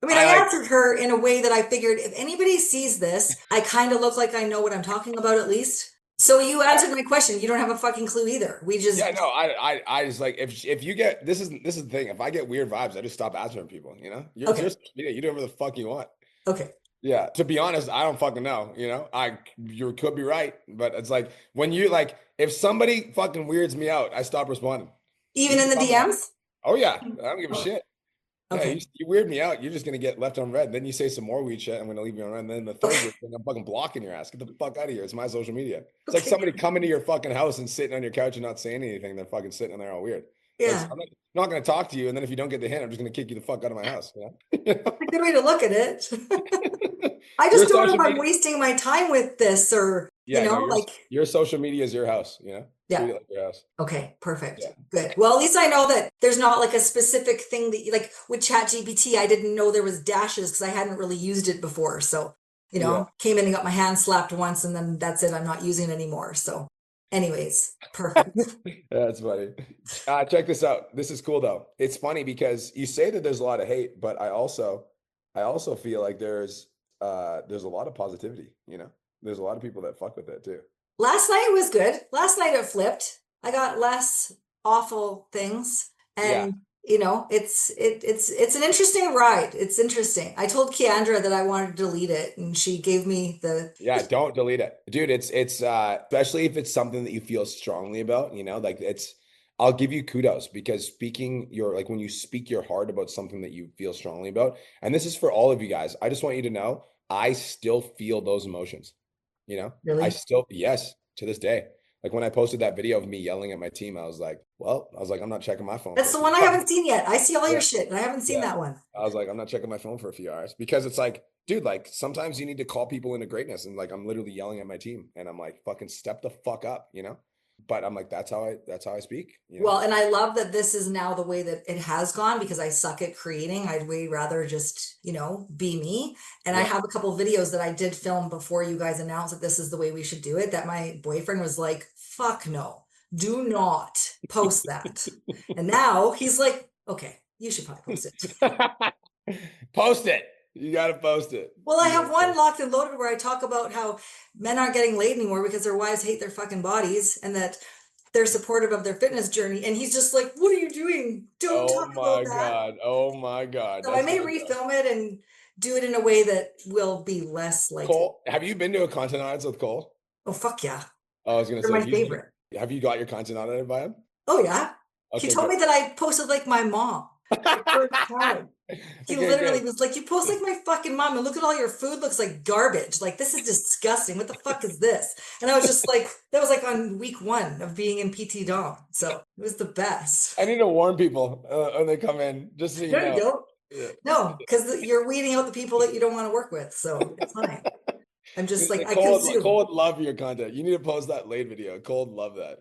I mean, I answered her in a way that I figured if anybody sees this, I kind of look like I know what I'm talking about at least. So you answered my question. You don't have a fucking clue either. We just Yeah, no, I just like if you get this is the thing. If I get weird vibes, I just stop answering people. You know, you're Okay. you do whatever the fuck you want. Okay. Yeah, to be honest, I don't fucking know. You know, you could be right, but it's like when you like if somebody fucking weirds me out, I stop responding. Even in the DMs? Oh yeah, I don't give a shit. Yeah, Okay. you weird me out, you're just gonna get left on red. Then you say some more weird shit, I'm gonna leave you on red. And then the third weird thing, I'm fucking blocking your ass. Get the fuck out of here. It's my social media. It's like somebody coming to your fucking house and sitting on your couch and not saying anything. They're fucking sitting there all weird. Yeah. I'm not gonna talk to you, and then if you don't get the hint, I'm just gonna kick you the fuck out of my house. You know? That's a good way to look at it. I Your just don't know social if I'm media- wasting my time with this or, Yeah, you know, no, like, your social media is your house, you know? Yeah. Treat it like your house. okay, perfect. Yeah. Good. Well, at least I know that there's not like a specific thing that you like with ChatGPT. I didn't know there was dashes because I hadn't really used it before. So, you know, came in and got my hand slapped once and then that's it. I'm not using it anymore. So anyways, perfect. That's funny. Check this out. This is cool though. It's funny because you say that there's a lot of hate, but I also feel like there's a lot of positivity, you know? There's a lot of people that fuck with it too. Last night was good. Last night it flipped. I got less awful things. And you know, it's an interesting ride. It's interesting. I told Keandra that I wanted to delete it and she gave me the Yeah, don't delete it. Dude, it's especially if it's something that you feel strongly about, you know, like I'll give you kudos because speaking your like when you speak your heart about something that you feel strongly about, and this is for all of you guys. I just want you to know I still feel those emotions. You know, Really? I still, yes, to this day. Like when I posted that video of me yelling at my team, I was like, I'm not checking my phone. That's for the a one I few haven't seen yet. I see all your Yeah. shit and I haven't seen Yeah. that one. I was like, I'm not checking my phone for a few hours because it's like, dude, like sometimes you need to call people into greatness. And like, I'm literally yelling at my team and I'm like, fucking step the fuck up, you know? But I'm like, that's how I speak. You know? Well, and I love that this is now the way that it has gone because I suck at creating. I'd way rather just, you know, be me. And I Yeah. have a couple videos that I did film before you guys announced that this is the way we should do it. That my boyfriend was like, fuck no, do not post that. And now he's like, okay, you should probably post it. Post it. You got to post it. Well, I You have gotta one post locked and loaded where I talk about how men aren't getting laid anymore because their wives hate their fucking bodies and that they're supportive of their fitness journey. And he's just like, what are you doing? Don't talk about that. God. Oh my God. So I may refilm it and do it in a way that will be less like, Cole, have you been to a content audits with Cole? oh, fuck yeah. I was going to They're say, my favorite. have you got your content audited by him? Oh yeah. Okay, He told good. me that I posted like my mom. The first time. He Okay, literally good. was like, you post like my fucking mom and look at all your food looks like garbage. Like, this is disgusting. What the fuck is this? And I was just like, that was like on week 1 of being in PT Dom. So it was the best. I need to warn people when they come in, just so you No, know. you don't. Yeah. No, because you're weeding out the people that you don't want to work with. So it's fine. I'm just like, I Cole consume. would love your content. You need to post that late video. Cole would love that.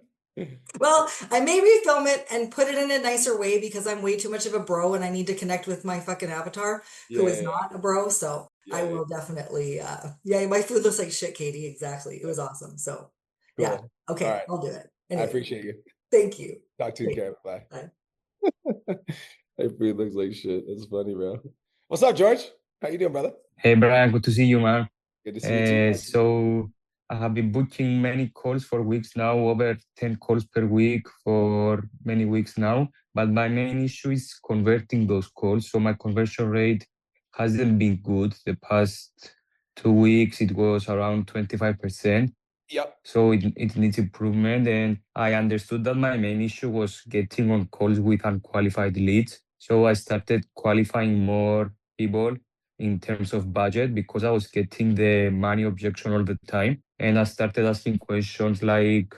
Well, I may refilm it and put it in a nicer way because I'm way too much of a bro and I need to connect with my fucking avatar who is not a bro. So I will definitely, my food looks like shit, Katie. Exactly. It was awesome. So yeah. Cool. Okay. All right. I'll do it. I Anyway, appreciate you. thank you. Talk to you, Great. Karen. Bye. Bye. My food looks like shit. That's funny, bro. What's up, George? How you doing, brother? Hey Brian, good to see you, man. Good to see you too. So I have been booking many calls for weeks now, over 10 calls per week for many weeks now. But my main issue is converting those calls. So my conversion rate hasn't been good. The past 2 weeks, it was around 25%. Yep. So it needs improvement. And I understood that my main issue was getting on calls with unqualified leads. So I started qualifying more people in terms of budget because I was getting the money objection all the time. And I started asking questions like,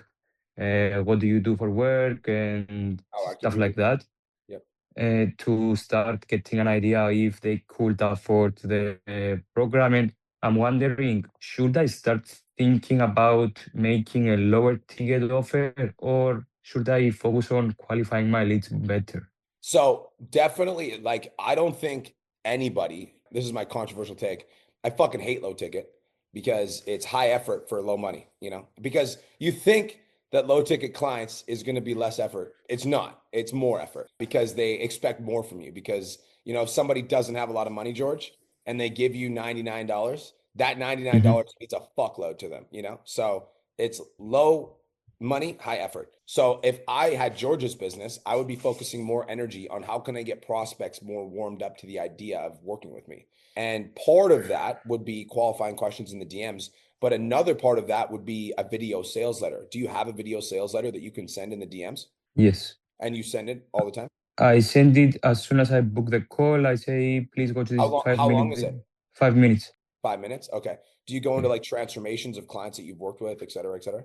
what do you do for work and stuff like that. Yep. To start getting an idea if they could afford the program. And I'm wondering, should I start thinking about making a lower ticket offer or should I focus on qualifying my leads better? So definitely, like, I don't think anybody, this is my controversial take, I fucking hate low ticket because it's high effort for low money, you know, because you think that low ticket clients is going to be less effort. It's not, it's more effort because they expect more from you because, you know, if somebody doesn't have a lot of money, George, and they give you $99, that $99 means a fuckload to them, you know? So It's low money, high effort. So if I had George's business, I would be focusing more energy on how can I get prospects more warmed up to the idea of working with me. And part of that would be qualifying questions in the DMs. But another part of that would be a video sales letter. Do you have a video sales letter that you can send in the DMs? Yes. And you send it all the time? I send it as soon as I book the call. I say, please go to this How long is it? 5 minutes. 5 minutes? Okay. Do you go into like transformations of clients that you've worked with, et cetera, et cetera?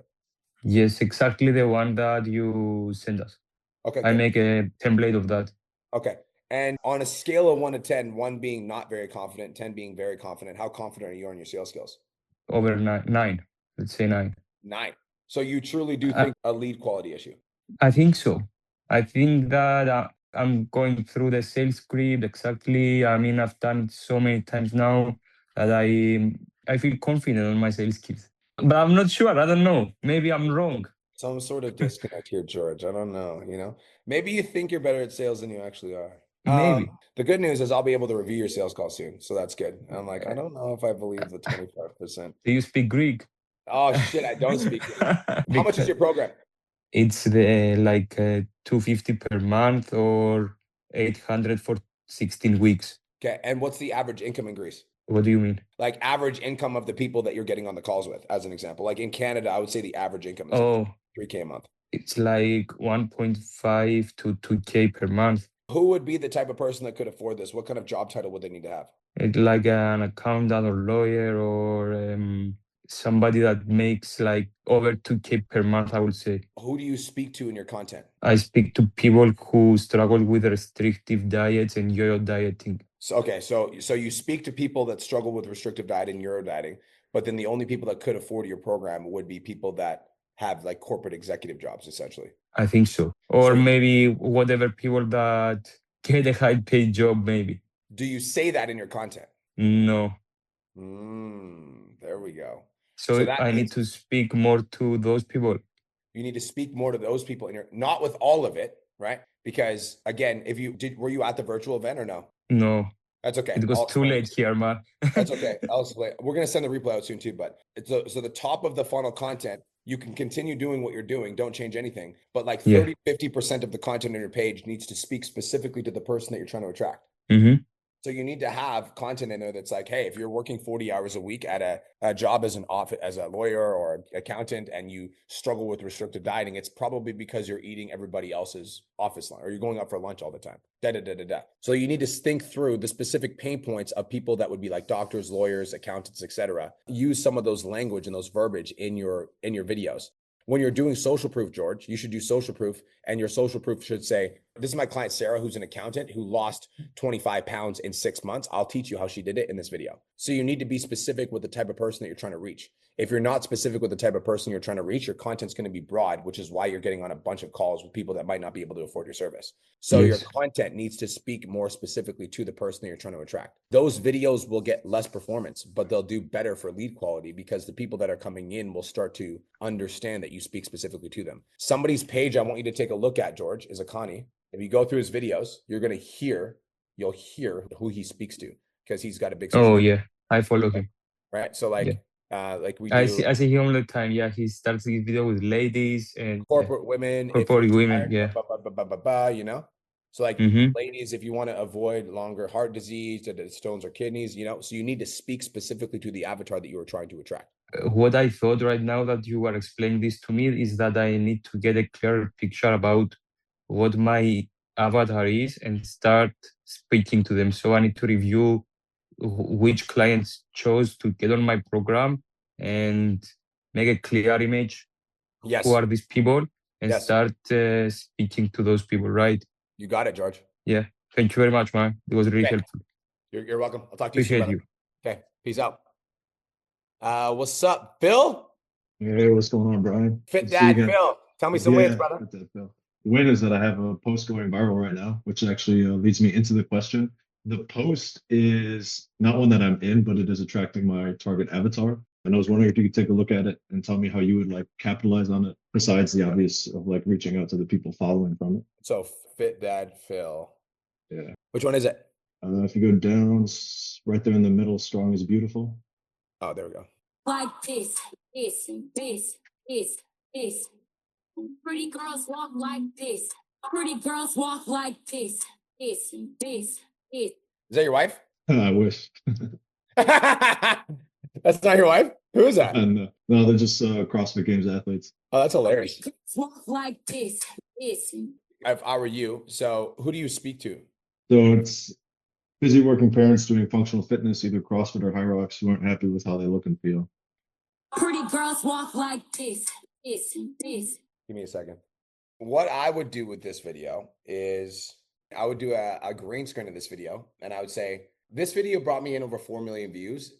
Yes, exactly the one that you send us. Okay, I good. make a template of that. Okay. And on a scale of 1 to 10, 1 being not very confident, 10 being very confident, how confident are you on your sales skills? Over nine. Let's say 9. 9. So you truly do think a lead quality issue? I think so. I think that I'm going through the sales script exactly. I mean, I've done it so many times now that I feel confident on my sales skills. But I'm not sure. I don't know. Maybe I'm wrong. Some sort of disconnect here, George. I don't know, you know? Maybe you think you're better at sales than you actually are. Maybe. The good news is I'll be able to review your sales call soon. So that's good. I'm like, I don't know if I believe the 25%. Do you speak Greek? Oh shit, I don't speak Greek. How much is your program? It's the like 250 per month or 800 for 16 weeks. Okay. And what's the average income in Greece? What do you mean? Like average income of the people that you're getting on the calls with, as an example. Like in Canada, I would say the average income is Oh, 3K a month. it's like 1.5 to 2K per month. Who would be the type of person that could afford this? What kind of job title would they need to have? It's like an accountant or lawyer or somebody that makes like over 2K per month, I would say. Who do you speak to in your content? I speak to people who struggle with restrictive diets and yo-yo dieting. So, okay, so you speak to people that struggle with restrictive diet and Euro dieting, but then the only people that could afford your program would be people that have like corporate executive jobs, essentially. I think so. Or So- maybe whatever people that get a high paid job, maybe. Do you say that in your content? No. There we go. So that I need means to speak more to those people. you need to speak more to those people in your, not with all of it, right? Because again, were you at the virtual event or no? No, That's okay. it was I'll too explain. late here, man. That's okay. I'll explain. We're going to send the replay out soon too, but so the top of the funnel content, you can continue doing what you're doing. Don't change anything. But like 30, 50% of the content on your page needs to speak specifically to the person that you're trying to attract. Mm-hmm. So you need to have content in there that's like, hey, if you're working 40 hours a week at a job as as a lawyer or an accountant and you struggle with restrictive dieting, it's probably because you're eating everybody else's office lunch or you're going out for lunch all the time. So you need to think through the specific pain points of people that would be like doctors, lawyers, accountants, etc. Use some of those language and those verbiage in your videos. When you're doing social proof, George, you should do social proof, and your social proof should say, this is my client, Sarah, who's an accountant who lost 25 pounds in 6 months. I'll teach you how she did it in this video. So you need to be specific with the type of person that you're trying to reach. If you're not specific with the type of person you're trying to reach, your content's going to be broad, which is why you're getting on a bunch of calls with people that might not be able to afford your service. So your content needs to speak more specifically to the person that you're trying to attract. Those videos will get less performance, but they'll do better for lead quality because the people that are coming in will start to understand that you speak specifically to them. Somebody's page I want you to take a look at, George, is Akani. If you go through his videos, you'll hear who he speaks to because he's got a big Oh yeah, I follow him. Right. So like we do, I see him all the time. Yeah, he starts his video with ladies and corporate women, corporate women. Yeah. You know, so like ladies, if you want to avoid longer heart disease, stones or kidneys, you know, so you need to speak specifically to the avatar that you are trying to attract. What I thought right now that you were explaining this to me is that I need to get a clear picture about what my avatar is and start speaking to them. So I need to review which clients chose to get on my program and make a clear image. Yes. Who are these people and start speaking to those people, right? You got it, George. Yeah. Thank you very much, man. It was really helpful. You're welcome. I'll talk to you soon. Appreciate you. Okay. Peace out. What's up, Phil? Hey, what's going on, Brian? Fit Dad Phil. Tell me some wins, brother. Fit Dad Phil. The win is that I have a post going viral right now, which actually leads me into the question. The post is not one that I'm in, but it is attracting my target avatar. And I was wondering if you could take a look at it and tell me how you would like capitalize on it, besides the obvious of like reaching out to the people following from it. So Fit Dad Phil. Yeah. Which one is it? If you go down, right there in the middle, strong is beautiful. Oh, there we go. Like this. this. Pretty girls walk like this. Pretty girls walk like this. This. Is that your wife? I wish. That's not your wife? Who is that? No, they're just CrossFit Games athletes. Oh, that's hilarious. Walk like this. If I were you, so who do you speak to? So it's busy working parents doing functional fitness, either CrossFit or High Rocks, who aren't happy with how they look and feel. Pretty girls walk like this. Give me a second. What I would do with this video is I would do a green screen of this video, and I would say, this video brought me in over 4 million views.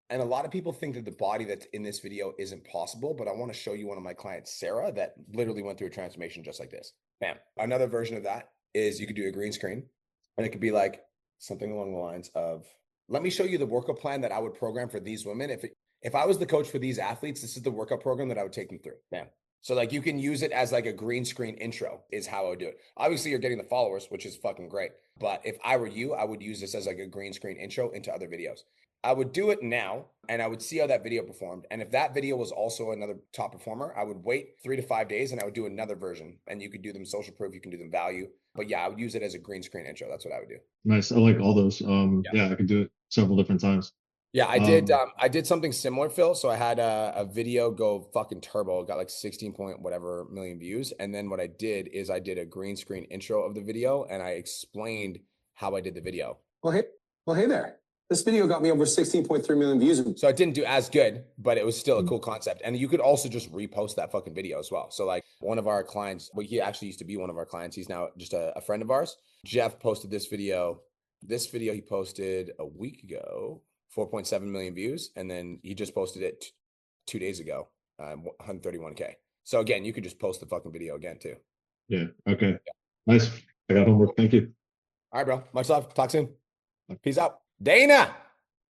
And a lot of people think that the body that's in this video isn't possible, but I want to show you one of my clients, Sarah, that literally went through a transformation just like this. Bam. Another version of that is you could do a green screen, and it could be like something along the lines of, let me show you the workout plan that I would program for these women. If I was the coach for these athletes, this is the workout program that I would take them through. Bam. So like you can use it as like a green screen intro is how I would do it. Obviously you're getting the followers, which is fucking great. But if I were you, I would use this as like a green screen intro into other videos. I would do it now and I would see how that video performed. And if that video was also another top performer, I would wait 3 to 5 days and I would do another version. And you could do them social proof, you can do them value. But yeah, I would use it as a green screen intro. That's what I would do. Nice. I like all those. Yeah, I could do it several different times. Yeah, I did something similar, Phil. So I had a video go fucking turbo. It got like 16 point whatever million views. And then what I did is I did a green screen intro of the video and I explained how I did the video. Well, hey there. This video got me over 16.3 million views. So I didn't do as good, but it was still a cool concept. And you could also just repost that fucking video as well. So like one of our clients, well, he actually used to be one of our clients. He's now just a friend of ours. Jeff posted this video. This video he posted a week ago, 4.7 million views. And then he just posted it 2 days ago, 131K. So again, you could just post the fucking video again too. Yeah. Okay. Yeah. Nice. I got homework. Thank you. All right, bro. Much love. Talk soon. Peace out. Dana,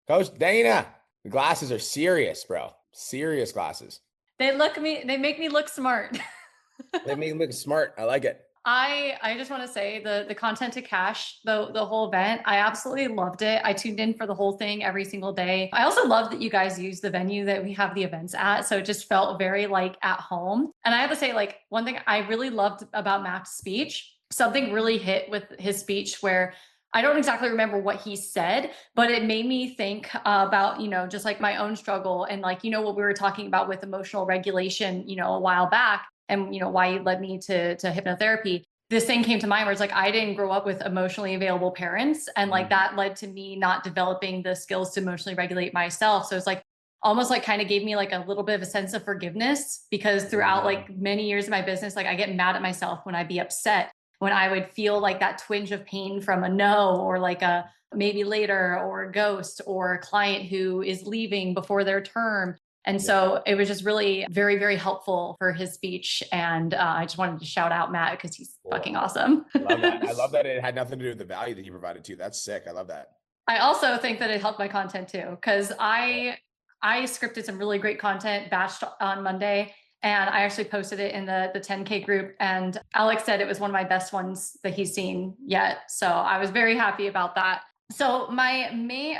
Coach Dana. The glasses are serious, bro. Serious glasses. They make me look smart. They make me look smart. I like it. I just want to say the content to cash, the whole event, I absolutely loved it. I tuned in for the whole thing every single day. I also love that you guys use the venue that we have the events at. So it just felt very like at home. And I have to say, like, one thing I really loved about Matt's speech, something really hit with his speech where I don't exactly remember what he said, but it made me think about, just like my own struggle and like, what we were talking about with emotional regulation, a while back and, why you led me to hypnotherapy. This thing came to mind where it's like, I didn't grow up with emotionally available parents. And like that led to me not developing the skills to emotionally regulate myself. So it's like almost like kind of gave me like a little bit of a sense of forgiveness because throughout like many years of my business, like I get mad at myself when I'd be upset, when I would feel like that twinge of pain from a no, or like a maybe later, or a ghost, or a client who is leaving before their term. And so it was just really very, very helpful for his speech. And I just wanted to shout out Matt because he's fucking awesome. I love that. I love that it had nothing to do with the value that he provided too. That's sick. I love that. I also think that it helped my content too, because I scripted some really great content batched on Monday. And I actually posted it in the 10K group. And Alex said it was one of my best ones that he's seen yet. So I was very happy about that. So I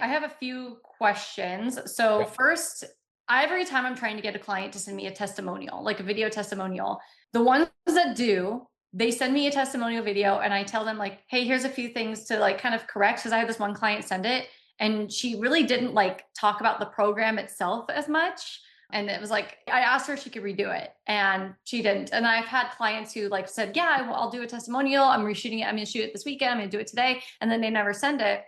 have a few questions. So first, every time I'm trying to get a client to send me a testimonial, like a video testimonial, the ones that do, they send me a testimonial video and I tell them like, hey, here's a few things to like kind of correct. Cause I had this one client send it and she really didn't like talk about the program itself as much. And it was like, I asked her if she could redo it and she didn't. And I've had clients who like said, yeah, I'll do a testimonial. I'm reshooting it. I'm going to shoot it this weekend. I'm going to do it today. And then they never send it.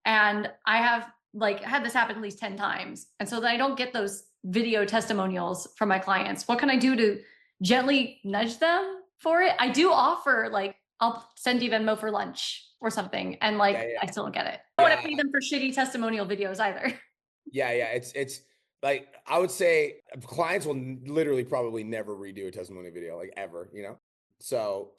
And I have like had this happen at least 10 times. And so that I don't get those video testimonials from my clients. What can I do to gently nudge them for it? I do offer like, I'll send you Venmo for lunch or something. And like, I still don't get it. I don't want to pay them for shitty testimonial videos either. Yeah. It's like, I would say clients will literally probably never redo a testimony video, like ever, So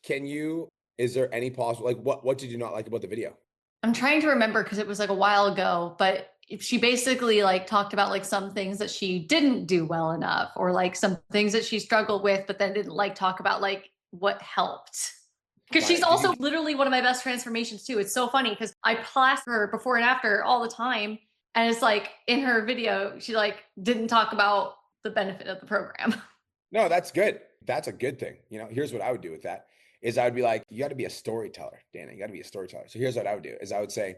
is there any possible, like what did you not like about the video? I'm trying to remember because it was like a while ago, but she basically like talked about like some things that she didn't do well enough or like some things that she struggled with, but then didn't like talk about like what helped. Because she's also literally one of my best transformations too. It's so funny because I plaster her before and after all the time. And it's like in her video, she like didn't talk about the benefit of the program. No, that's good. That's a good thing. You know, here's what I would do with that is I would be like, you got to be a storyteller, Dana. You got to be a storyteller. So here's what I would do is I would say,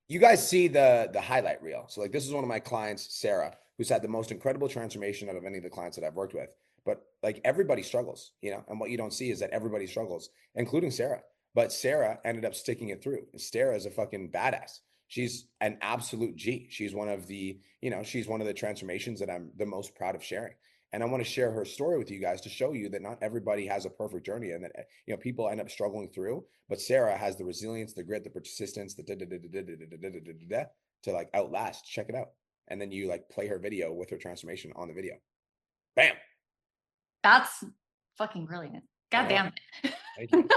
you guys see the highlight reel. So like this is one of my clients, Sarah, who's had the most incredible transformation out of any of the clients that I've worked with. But like everybody struggles, you know, and what you don't see is that everybody struggles, including Sarah. But Sarah ended up sticking it through. Sarah is a fucking badass. She's an absolute G. She's one of the, you know, she's one of the transformations that I'm the most proud of sharing. And I want to share her story with you guys to show you that not everybody has a perfect journey and that, you know, people end up struggling through, but Sarah has the resilience, the grit, the persistence, the to like outlast. Check it out. And then you like play her video with her transformation on the video. Bam. That's fucking brilliant. God damn it. Thank you.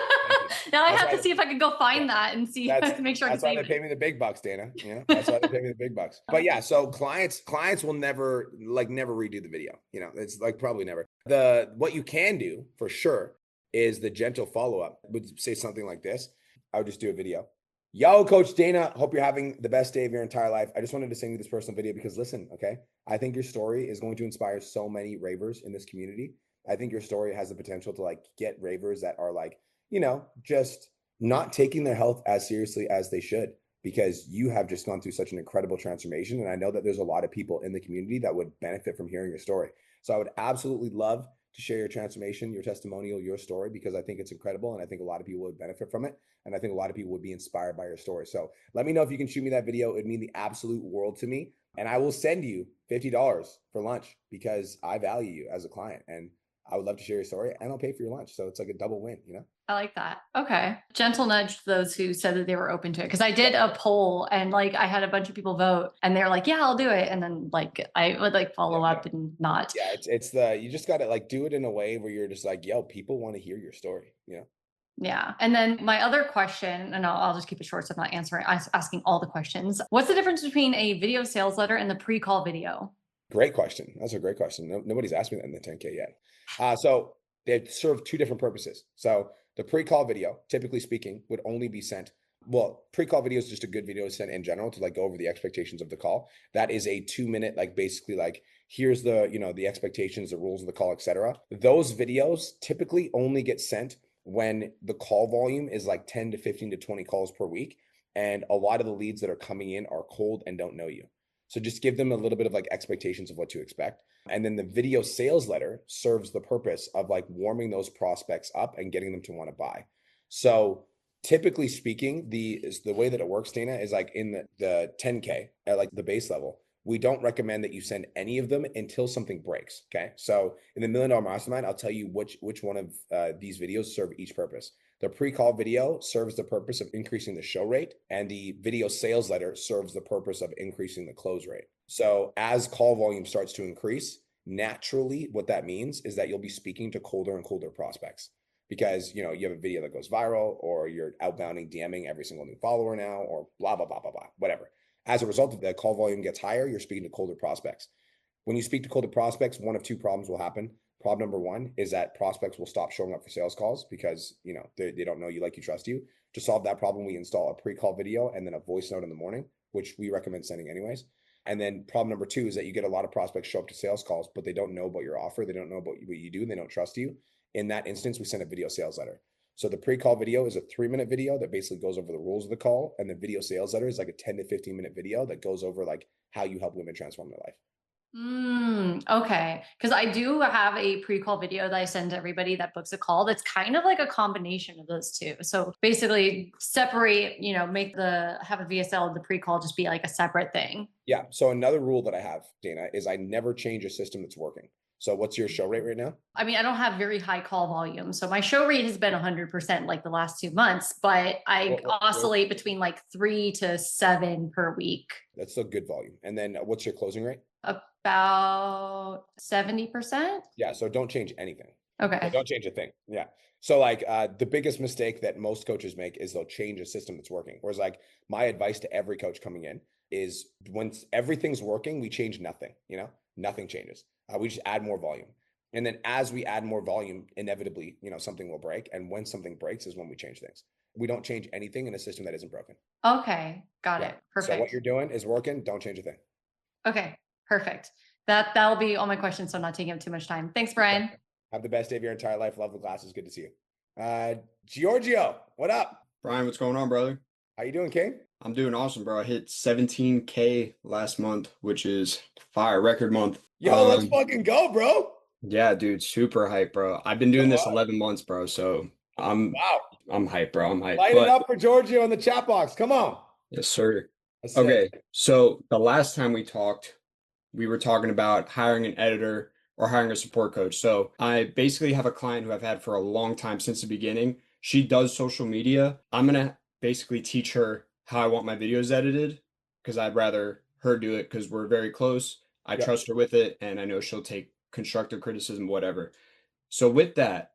Now I have to see if I can go find that and see if I can make sure I can that's why save they pay it. me the big bucks, Dana. You know, that's why they pay me the big bucks. But yeah, so clients will never redo the video. You know, it's like probably never. What you can do for sure is the gentle follow-up. Would say something like this. I would just do a video. Yo, Coach Dana, hope you're having the best day of your entire life. I just wanted to send you this personal video because listen, okay, I think your story is going to inspire so many ravers in this community. I think your story has the potential to like get ravers that are like, you know, just not taking their health as seriously as they should because you have just gone through such an incredible transformation. And I know that there's a lot of people in the community that would benefit from hearing your story. So I would absolutely love to share your transformation, your testimonial, your story, because I think it's incredible. And I think a lot of people would benefit from it. And I think a lot of people would be inspired by your story. So let me know if you can shoot me that video. It'd mean the absolute world to me. And I will send you $50 for lunch because I value you as a client. And I would love to share your story and I'll pay for your lunch. So it's like a double win, you know? I like that. Okay. Gentle nudge to those who said that they were open to it. Cause I did a poll and like I had a bunch of people vote and they're like, yeah, I'll do it. And then like I would like follow up and not. Yeah, it's you just gotta like do it in a way where you're just like, yo, people want to hear your story, you know? Yeah. And then my other question, and I'll just keep it short so I'm not answering, asking all the questions. What's the difference between a video sales letter and the pre-call video? Great question. That's a great question. Nobody's asked me that in the 10K yet. So they serve two different purposes. So the pre-call video, typically speaking, would only be sent. Well, pre-call video is just a good video to send in general to like go over the expectations of the call. That is a 2-minute, like basically like here's the, you know, the expectations, the rules of the call, etc. Those videos typically only get sent when the call volume is like 10 to 15 to 20 calls per week. And a lot of the leads that are coming in are cold and don't know you. So just give them a little bit of like expectations of what to expect. And then the video sales letter serves the purpose of like warming those prospects up and getting them to want to buy. So typically speaking, the way that it works, Dana, is like in the 10K at like the base level, we don't recommend that you send any of them until something breaks. Okay. So in the $1 Million Mastermind, I'll tell you which one of these videos serve each purpose. The pre-call video serves the purpose of increasing the show rate, and the video sales letter serves the purpose of increasing the close rate. So as call volume starts to increase, naturally, what that means is that you'll be speaking to colder and colder prospects because, you know, you have a video that goes viral or you're outbounding, DMing every single new follower now, or blah, blah, blah, blah, blah, whatever. As a result of that, call volume gets higher, you're speaking to colder prospects. When you speak to colder prospects, one of two problems will happen. Problem number one is that prospects will stop showing up for sales calls because, you know, they don't know you, like you, trust you. To solve that problem, we install a pre-call video and then a voice note in the morning, which we recommend sending anyways. And then problem number two is that you get a lot of prospects show up to sales calls, but they don't know about your offer. They don't know about what you do. And they don't trust you. In that instance, we send a video sales letter. So the pre-call video is a 3-minute video that basically goes over the rules of the call. And the video sales letter is like a 10 to 15-minute video that goes over like how you help women transform their life. Okay. Because I do have a pre-call video that I send to everybody that books a call that's kind of like a combination of those two. So basically separate, you know, have a VSL, the pre-call just be like a separate thing. Yeah. So another rule that I have, Dana, is I never change a system that's working. So what's your show rate right now? I mean, I don't have very high call volume. So my show rate has been 100% like the last 2 months, but I oscillate between like 3 to 7 per week. That's still good volume. And then what's your closing rate? About 70%. Yeah. So don't change anything. Okay. Yeah, don't change a thing. Yeah. So like the biggest mistake that most coaches make is they'll change a system that's working. Whereas like my advice to every coach coming in is when everything's working, we change nothing, you know, nothing changes. We just add more volume. And then as we add more volume, inevitably, you know, something will break. And when something breaks is when we change things. We don't change anything in a system that isn't broken. Okay. Got it. Perfect. So what you're doing is working. Don't change a thing. Okay. Perfect. That'll be all my questions, so I'm not taking up too much time. Thanks, Brian. Have the best day of your entire life. Love the glasses. Good to see you. Giorgio, what up? Brian, what's going on, brother? How you doing, King? I'm doing awesome, bro. I hit 17K last month, which is fire, record month. Yo, let's fucking go, bro. Yeah, dude, super hype, bro. I've been doing this 11 months, bro. So I'm hyped, bro. I'm hyped. Light it up for Giorgio in the chat box. Come on. Yes, sir. Okay, so the last time we talked, we were talking about hiring an editor or hiring a support coach. So I basically have a client who I've had for a long time since the beginning. She does social media. I'm going to basically teach her how I want my videos edited because I'd rather her do it because we're very close. I trust her with it and I know she'll take constructive criticism, whatever. So with that,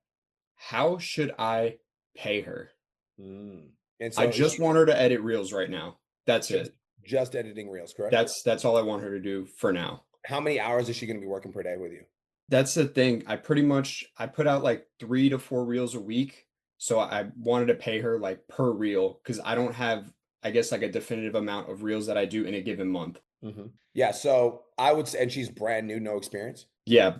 how should I pay her? And so I just want her to edit reels right now. That's it. Just editing reels, correct? That's all I want her to do for now. How many hours is she going to be working per day with you? That's the thing. I put out like 3 to 4 reels a week. So I wanted to pay her like per reel because I don't have, I guess, like a definitive amount of reels that I do in a given month. Yeah. So I would say, and she's brand new, no experience. Yeah.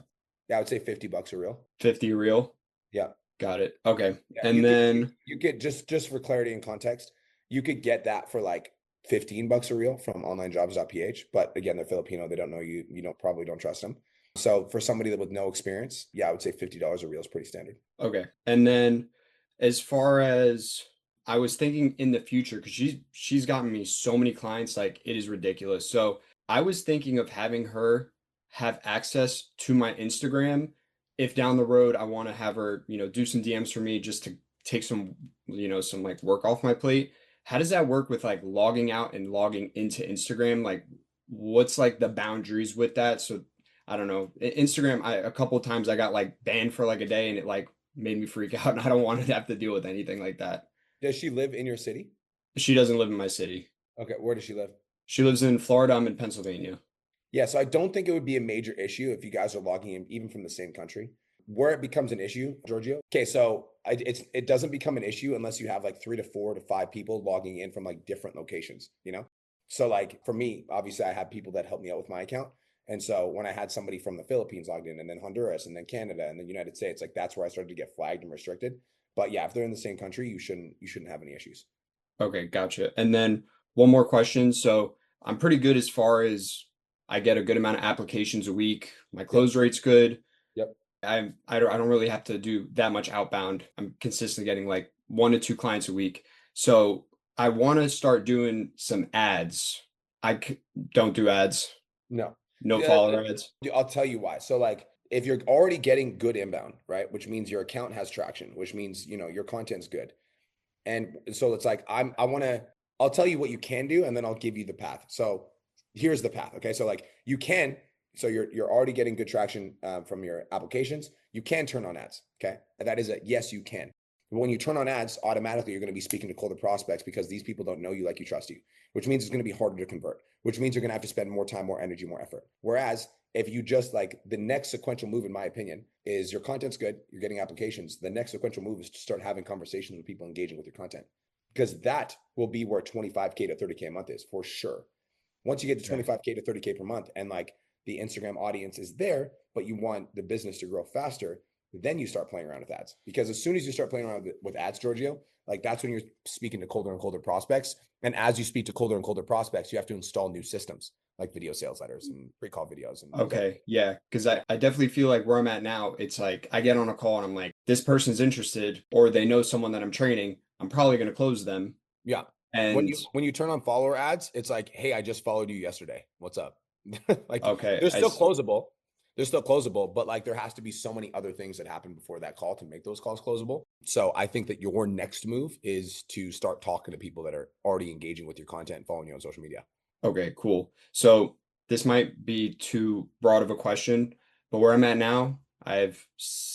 Yeah. I would say $50 a reel. 50 a reel. Yeah. Got it. Okay. Yeah, And then you get just for clarity and context, you could get that for like $15 a reel from onlinejobs.ph. But again, they're Filipino. They don't know you. You probably don't trust them. So for somebody that with no experience, yeah, I would say $50 a reel is pretty standard. Okay. And then as far as I was thinking in the future, because she's gotten me so many clients, like it is ridiculous. So I was thinking of having her have access to my Instagram if down the road I want to have her, do some DMs for me just to take some, some like work off my plate. How does that work with like logging out and logging into Instagram? Like what's like the boundaries with that? So I don't know. Instagram, a couple of times I got like banned for like a day and it like made me freak out and I don't want to have to deal with anything like that. Does she live in your city? She doesn't live in my city. Okay. Where does she live? She lives in Florida. I'm in Pennsylvania. Yeah. So I don't think it would be a major issue if you guys are logging in even from the same country. Where it becomes an issue, Giorgio. Okay. So it doesn't become an issue unless you have like 3 to 4 to 5 people logging in from like different locations, So like for me, obviously I have people that help me out with my account. And so when I had somebody from the Philippines logged in and then Honduras and then Canada and then United States, like that's where I started to get flagged and restricted. But yeah, if they're in the same country, you shouldn't have any issues. Okay, gotcha. And then one more question. So I'm pretty good as far as I get a good amount of applications a week. My close rate's good. Yep. I don't really have to do that much outbound. I'm consistently getting like 1 to 2 clients a week. So I want to start doing some ads. Don't do ads. No follower ads. I'll tell you why. So like if you're already getting good inbound, right, which means your account has traction, which means, your content's good. And so it's like, I'll tell you what you can do, and then I'll give you the path. So here's the path. Okay. So like so you're already getting good traction from your applications. You can turn on ads. Okay. And that is a yes, you can. But when you turn on ads, automatically you're going to be speaking to colder prospects because these people don't know you like you, trust you, which means it's going to be harder to convert, which means you're going to have to spend more time, more energy, more effort. Whereas if you just like the next sequential move, in my opinion, is your content's good, you're getting applications. The next sequential move is to start having conversations with people engaging with your content, because that will be where 25K to 30K a month is for sure. Once you get to 25K to 30K per month and like the Instagram audience is there, but you want the business to grow faster, then you start playing around with ads. Because as soon as you start playing around with ads, Giorgio, like that's when you're speaking to colder and colder prospects. And as you speak to colder and colder prospects, you have to install new systems like video sales letters and pre-call videos. And okay. Yeah. Because I definitely feel like where I'm at now, it's like I get on a call and I'm like, this person's interested, or they know someone that I'm training. I'm probably going to close them. Yeah. And when you turn on follower ads, it's like, hey, I just followed you yesterday. What's up? Like, okay, they're still closable. They're still closable, but like there has to be so many other things that happen before that call to make those calls closable. So I think that your next move is to start talking to people that are already engaging with your content and following you on social media. Okay, cool. So this might be too broad of a question, but where I'm at now, I have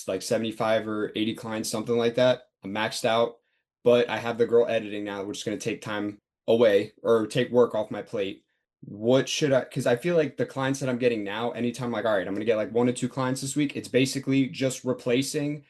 like 75 or 80 clients, something like that. I'm maxed out, but I have the girl editing now, which is going to take time away or take work off my plate. What should I, because I feel like the clients that I'm getting now, anytime like, all right, I'm going to get like 1 to 2 clients this week, it's basically just replacing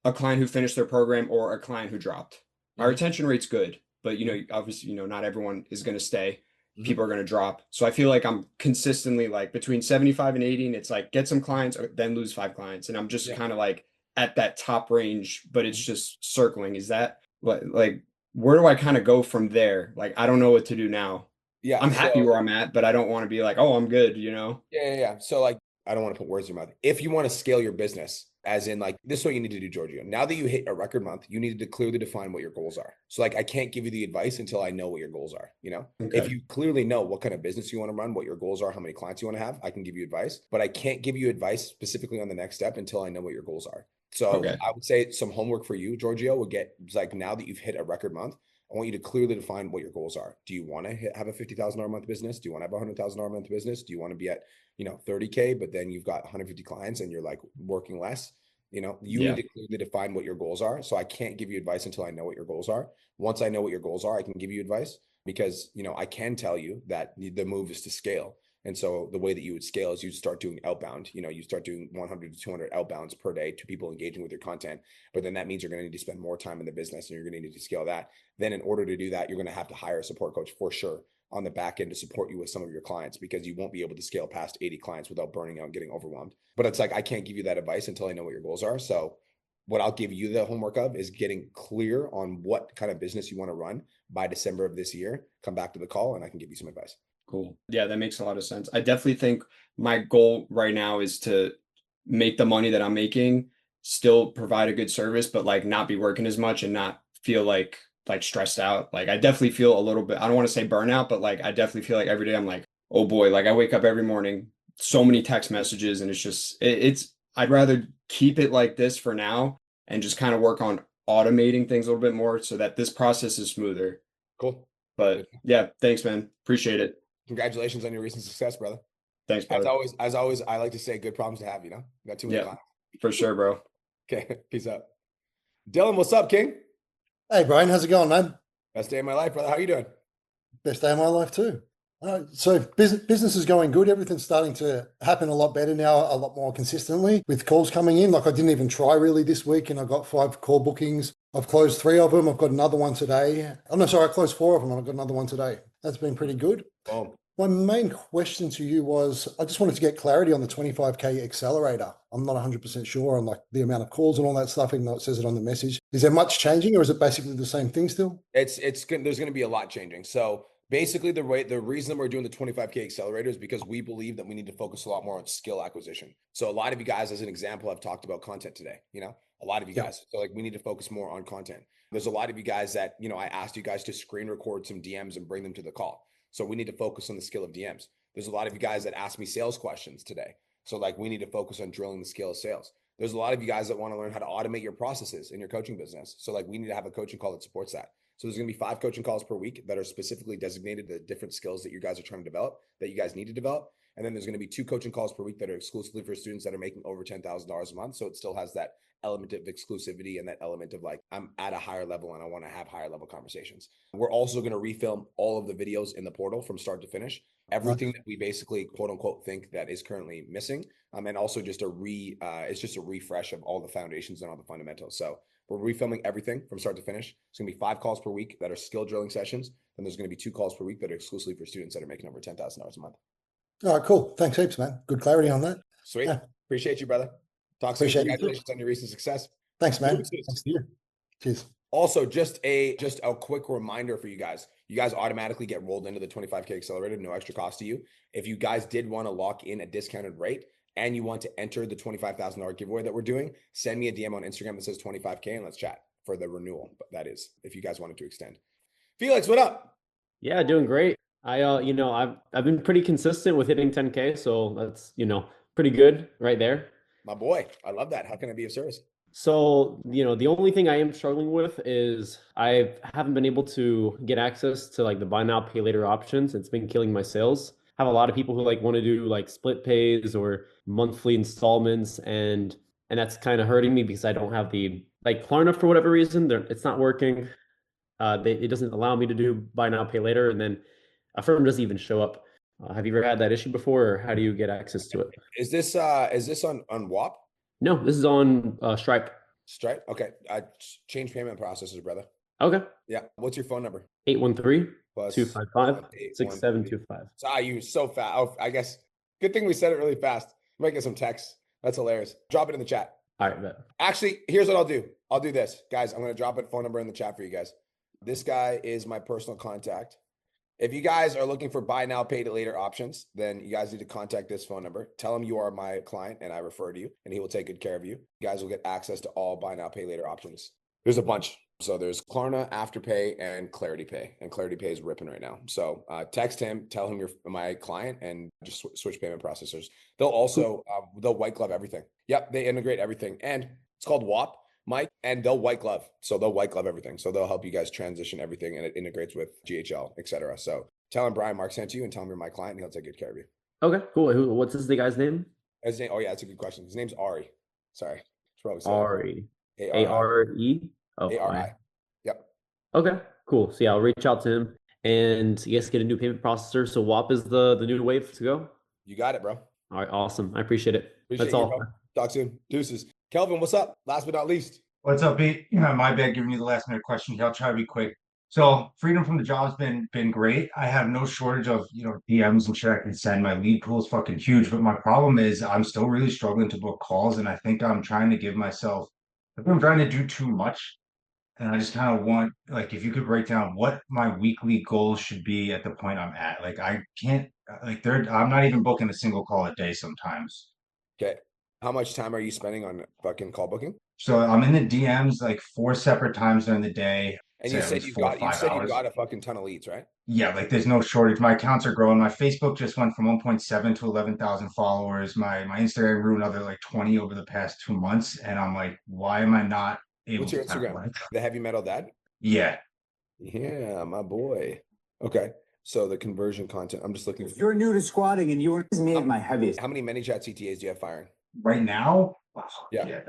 a client who finished their program or a client who dropped. Our retention rate's good, but obviously, not everyone is going to stay. people are going to drop. So I feel like I'm consistently like between 75 and 80, and it's like get some clients, then lose 5 clients. And I'm just kind of like at that top range, but it's just circling. Is that like, where do I kind of go from there? Like, I don't know what to do now. Yeah. I'm happy where I'm at, but I don't want to be like, oh, I'm good, you know? Yeah. So like, I don't want to put words in your mouth. If you want to scale your business, as in like, this is what you need to do, Giorgio. Now that you hit a record month, you need to clearly define what your goals are. So like, I can't give you the advice until I know what your goals are. You know, if you clearly know what kind of business you want to run, what your goals are, how many clients you want to have, I can give you advice, but I can't give you advice specifically on the next step until I know what your goals are. So I would say some homework for you, Giorgio, would get like, now that you've hit a record month, I want you to clearly define what your goals are. Do you want to have a $50,000 a month business? Do you want to have a $100,000 a month business? Do you want to be at, 30K, but then you've got 150 clients and you're like working less? You need to clearly define what your goals are. So I can't give you advice until I know what your goals are. Once I know what your goals are, I can give you advice because, I can tell you that the move is to scale. And so the way that you would scale is you start doing outbound, you start doing 100 to 200 outbounds per day to people engaging with your content. But then that means you're going to need to spend more time in the business and you're going to need to scale that. Then in order to do that, you're going to have to hire a support coach for sure on the back end to support you with some of your clients because you won't be able to scale past 80 clients without burning out and getting overwhelmed. But it's like, I can't give you that advice until I know what your goals are. So what I'll give you the homework of is getting clear on what kind of business you want to run by December of this year. Come back to the call and I can give you some advice. Cool. Yeah, that makes a lot of sense. I definitely think my goal right now is to make the money that I'm making, still provide a good service, but like not be working as much and not feel like stressed out. Like I definitely feel a little bit, I don't want to say burnout, but like I definitely feel like every day I'm like, oh boy, like I wake up every morning, so many text messages, and it's just I'd rather keep it like this for now and just kind of work on automating things a little bit more so that this process is smoother. Cool. But yeah, thanks, man. Appreciate it. Congratulations on your recent success, brother. Thanks, brother. As always, I like to say good problems to have, got too many clients. For sure, bro. Okay. Peace out. Dylan, what's up, King? Hey, Brian, how's it going, man? Best day of my life, brother. How you doing? Best day of my life too. So business is going good. Everything's starting to happen a lot better now, a lot more consistently with calls coming in. Like I didn't even try really this week and I got 5 call bookings. I've closed 3 of them. I've got another one today. Oh no, sorry, I closed 4 of them and I've got another one today. That's been pretty good. Oh. My main question to you was, I just wanted to get clarity on the 25K accelerator. I'm not 100% sure on like the amount of calls and all that stuff, even though it says it on the message. Is there much changing or is it basically the same thing still? There's going to be a lot changing. So basically the reason we're doing the 25K accelerator is because we believe that we need to focus a lot more on skill acquisition. So a lot of you guys, as an example, have talked about content today, a lot of you guys. So like we need to focus more on content. There's a lot of you guys that, I asked you guys to screen record some DMs and bring them to the call. So we need to focus on the skill of DMs. There's a lot of you guys that asked me sales questions today. So like we need to focus on drilling the skill of sales. There's a lot of you guys that want to learn how to automate your processes in your coaching business. So like we need to have a coaching call that supports that. So there's going to be 5 coaching calls per week that are specifically designated to different skills that you guys are trying to develop, that you guys need to develop. And then there's going to be 2 coaching calls per week that are exclusively for students that are making over $10,000 a month. So it still has that element of exclusivity and that element of like, I'm at a higher level and I want to have higher level conversations. We're also going to refilm all of the videos in the portal from start to finish. Everything that we basically quote unquote think that is currently missing. And also just it's just a refresh of all the foundations and all the fundamentals. So we're refilming everything from start to finish. It's going to be 5 calls per week that are skill drilling sessions. Then there's going to be 2 calls per week that are exclusively for students that are making over $10,000 a month. All right, cool. Thanks heaps, man. Good clarity on that. Sweet. Yeah. Appreciate you, brother. Talk soon. Congratulations on your recent success. Thanks, man. Thanks to you. Cheers. Also, just a quick reminder for you guys. You guys automatically get rolled into the 25K accelerator, no extra cost to you. If you guys did want to lock in a discounted rate and you want to enter the $25,000 giveaway that we're doing, send me a DM on Instagram that says 25K and let's chat for the renewal. But that is if you guys wanted to extend. Felix, what up? Yeah, doing great. I've been pretty consistent with hitting 10K, so that's, pretty good right there. My boy, I love that. How can I be of service? So, the only thing I am struggling with is I haven't been able to get access to like the buy now, pay later options. It's been killing my sales. I have a lot of people who like want to do like split pays or monthly installments, and that's kind of hurting me because I don't have the like Klarna for whatever reason. It's not working. It doesn't allow me to do buy now, pay later, and then a firm doesn't even show up. Have you ever had that issue before, or how do you get access to it? Is this on WAP? No, this is on Stripe. Stripe? Okay. Change payment processors, brother. Okay. Yeah. What's your phone number? 813 plus 255 181. 6725. So you so fast. Oh, I guess good thing we said it really fast. You might get some texts. That's hilarious. Drop it in the chat. All right, bet. Actually, here's what I'll do. I'll do this, guys. I'm gonna drop a phone number in the chat for you guys. This guy is my personal contact. If you guys are looking for buy now, pay later options, then you guys need to contact this phone number. Tell him you are my client and I referred you, and he will take good care of you. You guys will get access to all buy now, pay later options. There's a bunch. So there's Klarna, Afterpay, and Clarity Pay. And Clarity Pay is ripping right now. So text him, tell him you're my client, and just switch payment processors. They'll also they'll white glove everything. Yep, they integrate everything, and it's called WAP, Mike, and they'll white glove. So they'll white glove everything. So they'll help you guys transition everything, and it integrates with GHL, etc. So tell him Brian Mark sent you, and tell him you're my client, and he'll take good care of you. Okay, cool. What's the guy's name? His name, oh yeah, that's a good question. His name's Ari. Sorry, Ari. A-R-I. A-R-E? Oh, A-R-I. Yep. Okay, cool. So yeah, I'll reach out to him and yes, get a new payment processor. So WAP is the new wave to go. You got it, bro. All right, awesome. I appreciate it. Appreciate That's you, all. bro. Talk soon. Deuces. Kelvin, what's up? Last but not least. What's up, Pete? My bad giving you the last minute question here. I'll try to be quick. So freedom from the job's been great. I have no shortage of DMs and shit I can send. My lead pool is fucking huge, but my problem is I'm still really struggling to book calls, and I think I'm trying to give myself. I think I'm trying to do too much, and I just kind of want if you could break down what my weekly goals should be at the point I'm at. Like I can't I'm not even booking a single call a day sometimes. Okay. How much time are you spending on fucking call booking? So I'm in the DMs 4 separate times during the day. And you said you've got a fucking ton of leads, right? Yeah, there's no shortage. My accounts are growing. My Facebook just went from 1.7 to 11,000 followers. My Instagram grew another 20 over the past 2 months, and I'm like, why am I not able What's your to Instagram? The Heavy Metal Dad? Yeah. Yeah, my boy. Okay. So the conversion content, I'm just looking. If you're new to squatting and you were me at my heaviest. How many ManyChat CTAs do you have firing? Right now, yeah,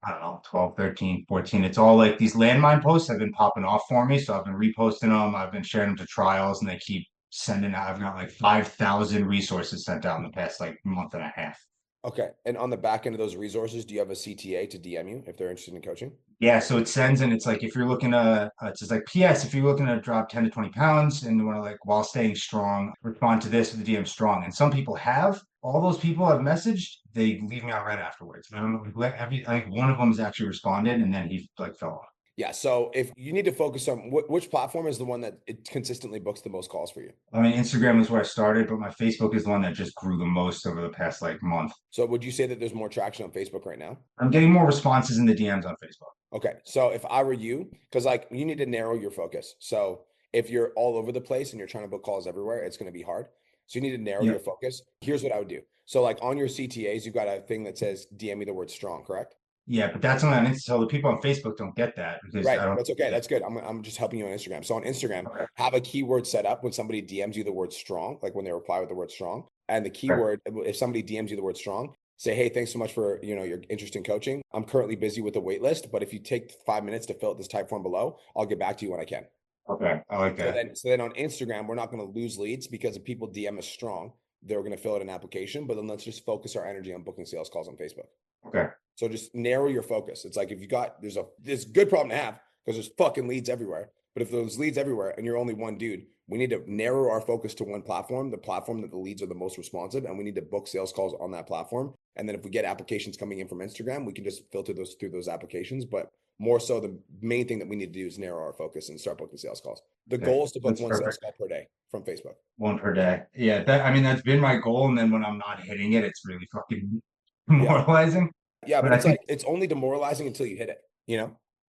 I don't know, 12, 13, 14. It's all these landmine posts have been popping off for me. So I've been reposting them. I've been sharing them to trials, and they keep sending out. I've got 5,000 resources sent out in the past month and a half. Okay. And on the back end of those resources, do you have a CTA to DM you if they're interested in coaching? Yeah. So it sends, and it's if you're looking to, it's just PS, if you're looking to drop 10 to 20 pounds and you want to while staying strong, respond to this with the DM strong. And some people have. All those people I've messaged, they leave me on red afterwards. I don't know. I think one of them has actually responded, and then he fell off. Yeah. So if you need to focus on which platform is the one that it consistently books the most calls for you? I mean, Instagram is where I started, but my Facebook is the one that just grew the most over the past month. So would you say that there's more traction on Facebook right now? I'm getting more responses in the DMs on Facebook. Okay. So if I were you, because you need to narrow your focus. So if you're all over the place and you're trying to book calls everywhere, it's going to be hard. So you need to narrow your focus. Here's what I would do. So on your CTAs, you've got a thing that says DM me the word strong, correct? Yeah, but that's only on Instagram. So the people on Facebook don't get that because right. That's okay. That's good. I'm just helping you on Instagram. So on Instagram, have a keyword set up when somebody DMs you the word strong, when they reply with the word strong. And the keyword, if somebody DMs you the word strong, say, hey, thanks so much for your interest in coaching. I'm currently busy with a wait list, but if you take 5 minutes to fill out this type form below, I'll get back to you when I can. Okay, I like that. So then on Instagram, we're not going to lose leads because if people DM us strong, they're going to fill out an application. But then let's just focus our energy on booking sales calls on Facebook. Okay. So just narrow your focus. It's if you got there's a good problem to have because there's fucking leads everywhere. But if there's leads everywhere and you're only one dude, we need to narrow our focus to one platform, the platform that the leads are the most responsive, and we need to book sales calls on that platform. And then if we get applications coming in from Instagram, we can just filter those through those applications. But more so, the main thing that we need to do is narrow our focus and start booking sales calls. The goal is to book one sales call per day from Facebook. One per day. Yeah, that's been my goal. And then when I'm not hitting it, it's really fucking demoralizing. Yeah, but it's it's only demoralizing until you hit it,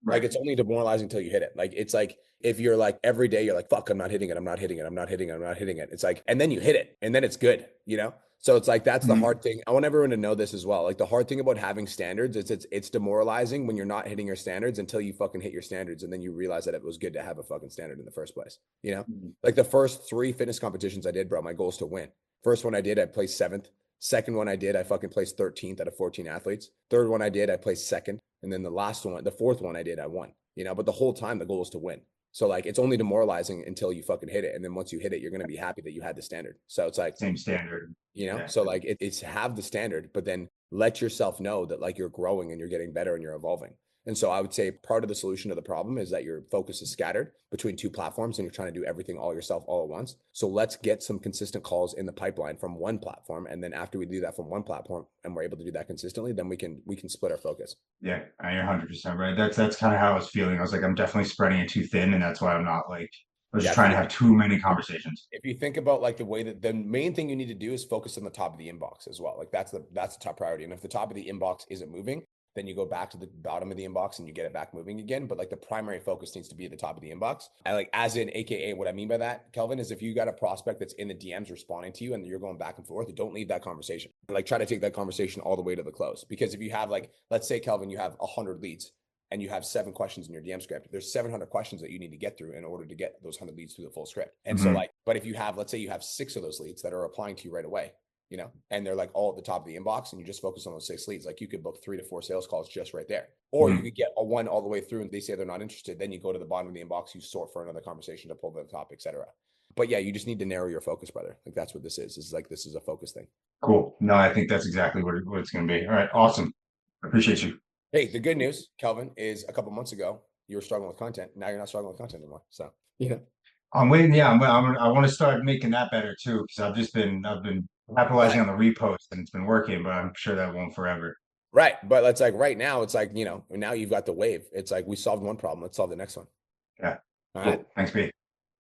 Right. It's only demoralizing until you hit it. It's if you're every day you're fuck, I'm not hitting it. I'm not hitting it. I'm not hitting it. I'm not hitting it. It's and then you hit it and then it's good, So it's that's the hard thing. I want everyone to know this as well. The hard thing about having standards is it's demoralizing when you're not hitting your standards until you fucking hit your standards. And then you realize that it was good to have a fucking standard in the first place, The first 3 fitness competitions I did, bro, my goal is to win. First one I did, I placed 7th. Second one I did, I fucking placed 13th out of 14 athletes. Third one I did, I placed 2nd. And then the fourth one I did, I won, But the whole time the goal is to win. So it's only demoralizing until you fucking hit it. And then once you hit it, you're going to be happy that you had the standard. So it's same standard, So it's have the standard, but then let yourself know that you're growing and you're getting better and you're evolving. And so I would say part of the solution to the problem is that your focus is scattered between two platforms and you're trying to do everything all yourself all at once. So let's get some consistent calls in the pipeline from one platform. And then after we do that from one platform and we're able to do that consistently, then we can split our focus. Yeah, you're 100% right. That's kind of how I was feeling. I was like, I'm definitely spreading it too thin, and that's why I'm not like, I was just trying to have too many conversations. If you think about like the way that the main thing you need to do is focus on the top of the inbox as well. Like that's the top priority. And if the top of the inbox isn't moving, then you go back to the bottom of the inbox and you get it back moving again. But like the primary focus needs to be at the top of the inbox. I like, as in, AKA, what I mean by that, Kelvin, is if you got a prospect that's in the DMs responding to you and you're going back and forth, don't leave that conversation. Like try to take that conversation all the way to the close. Because if you have like, let's say, Kelvin, you have 100 leads and you have 7 questions in your DM script, there's 700 questions that you need to get through in order to get those 100 leads through the full script. And so like, but if you have, let's say you have 6 of those leads that are applying to you right away, you know, and they're like all at the top of the inbox and you just focus on those 6 leads, like you could book 3 to 4 sales calls just right there. Or you could get a one all the way through and they say they're not interested. Then you go to the bottom of the inbox, you sort for another conversation to pull to the top, etc. But yeah, you just need to narrow your focus, brother. Like that's what this is. It's like, this is a focus thing. Cool. No, I think that's exactly what it's going to be. All right. Awesome. I appreciate you. Hey, the good news, Kelvin, is a couple months ago, you were struggling with content. Now you're not struggling with content anymore. So, yeah. I'm waiting. Yeah, I want to start making that better too, because I've been capitalizing on the repost and it's been working, but I'm sure that won't forever. Right. But it's like right now, it's like, you know, now you've got the wave. It's like we solved one problem. Let's solve the next one. Yeah. All cool. right. Thanks, B.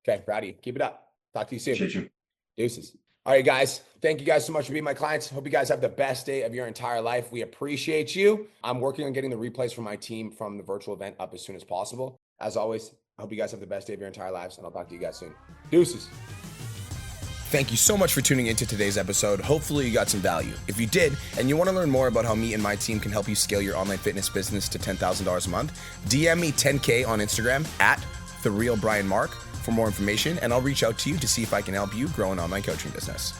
Okay. Rowdy, keep it up. Talk to you soon. Appreciate you. Deuces. All right, guys. Thank you guys so much for being my clients. Hope you guys have the best day of your entire life. We appreciate you. I'm working on getting the replays from my team from the virtual event up as soon as possible. As always, I hope you guys have the best day of your entire lives, and I'll talk to you guys soon. Deuces. Thank you so much for tuning into today's episode. Hopefully you got some value. If you did, and you want to learn more about how me and my team can help you scale your online fitness business to $10,000 a month, DM me 10K on Instagram at TheRealBrianMark for more information, and I'll reach out to you to see if I can help you grow an online coaching business.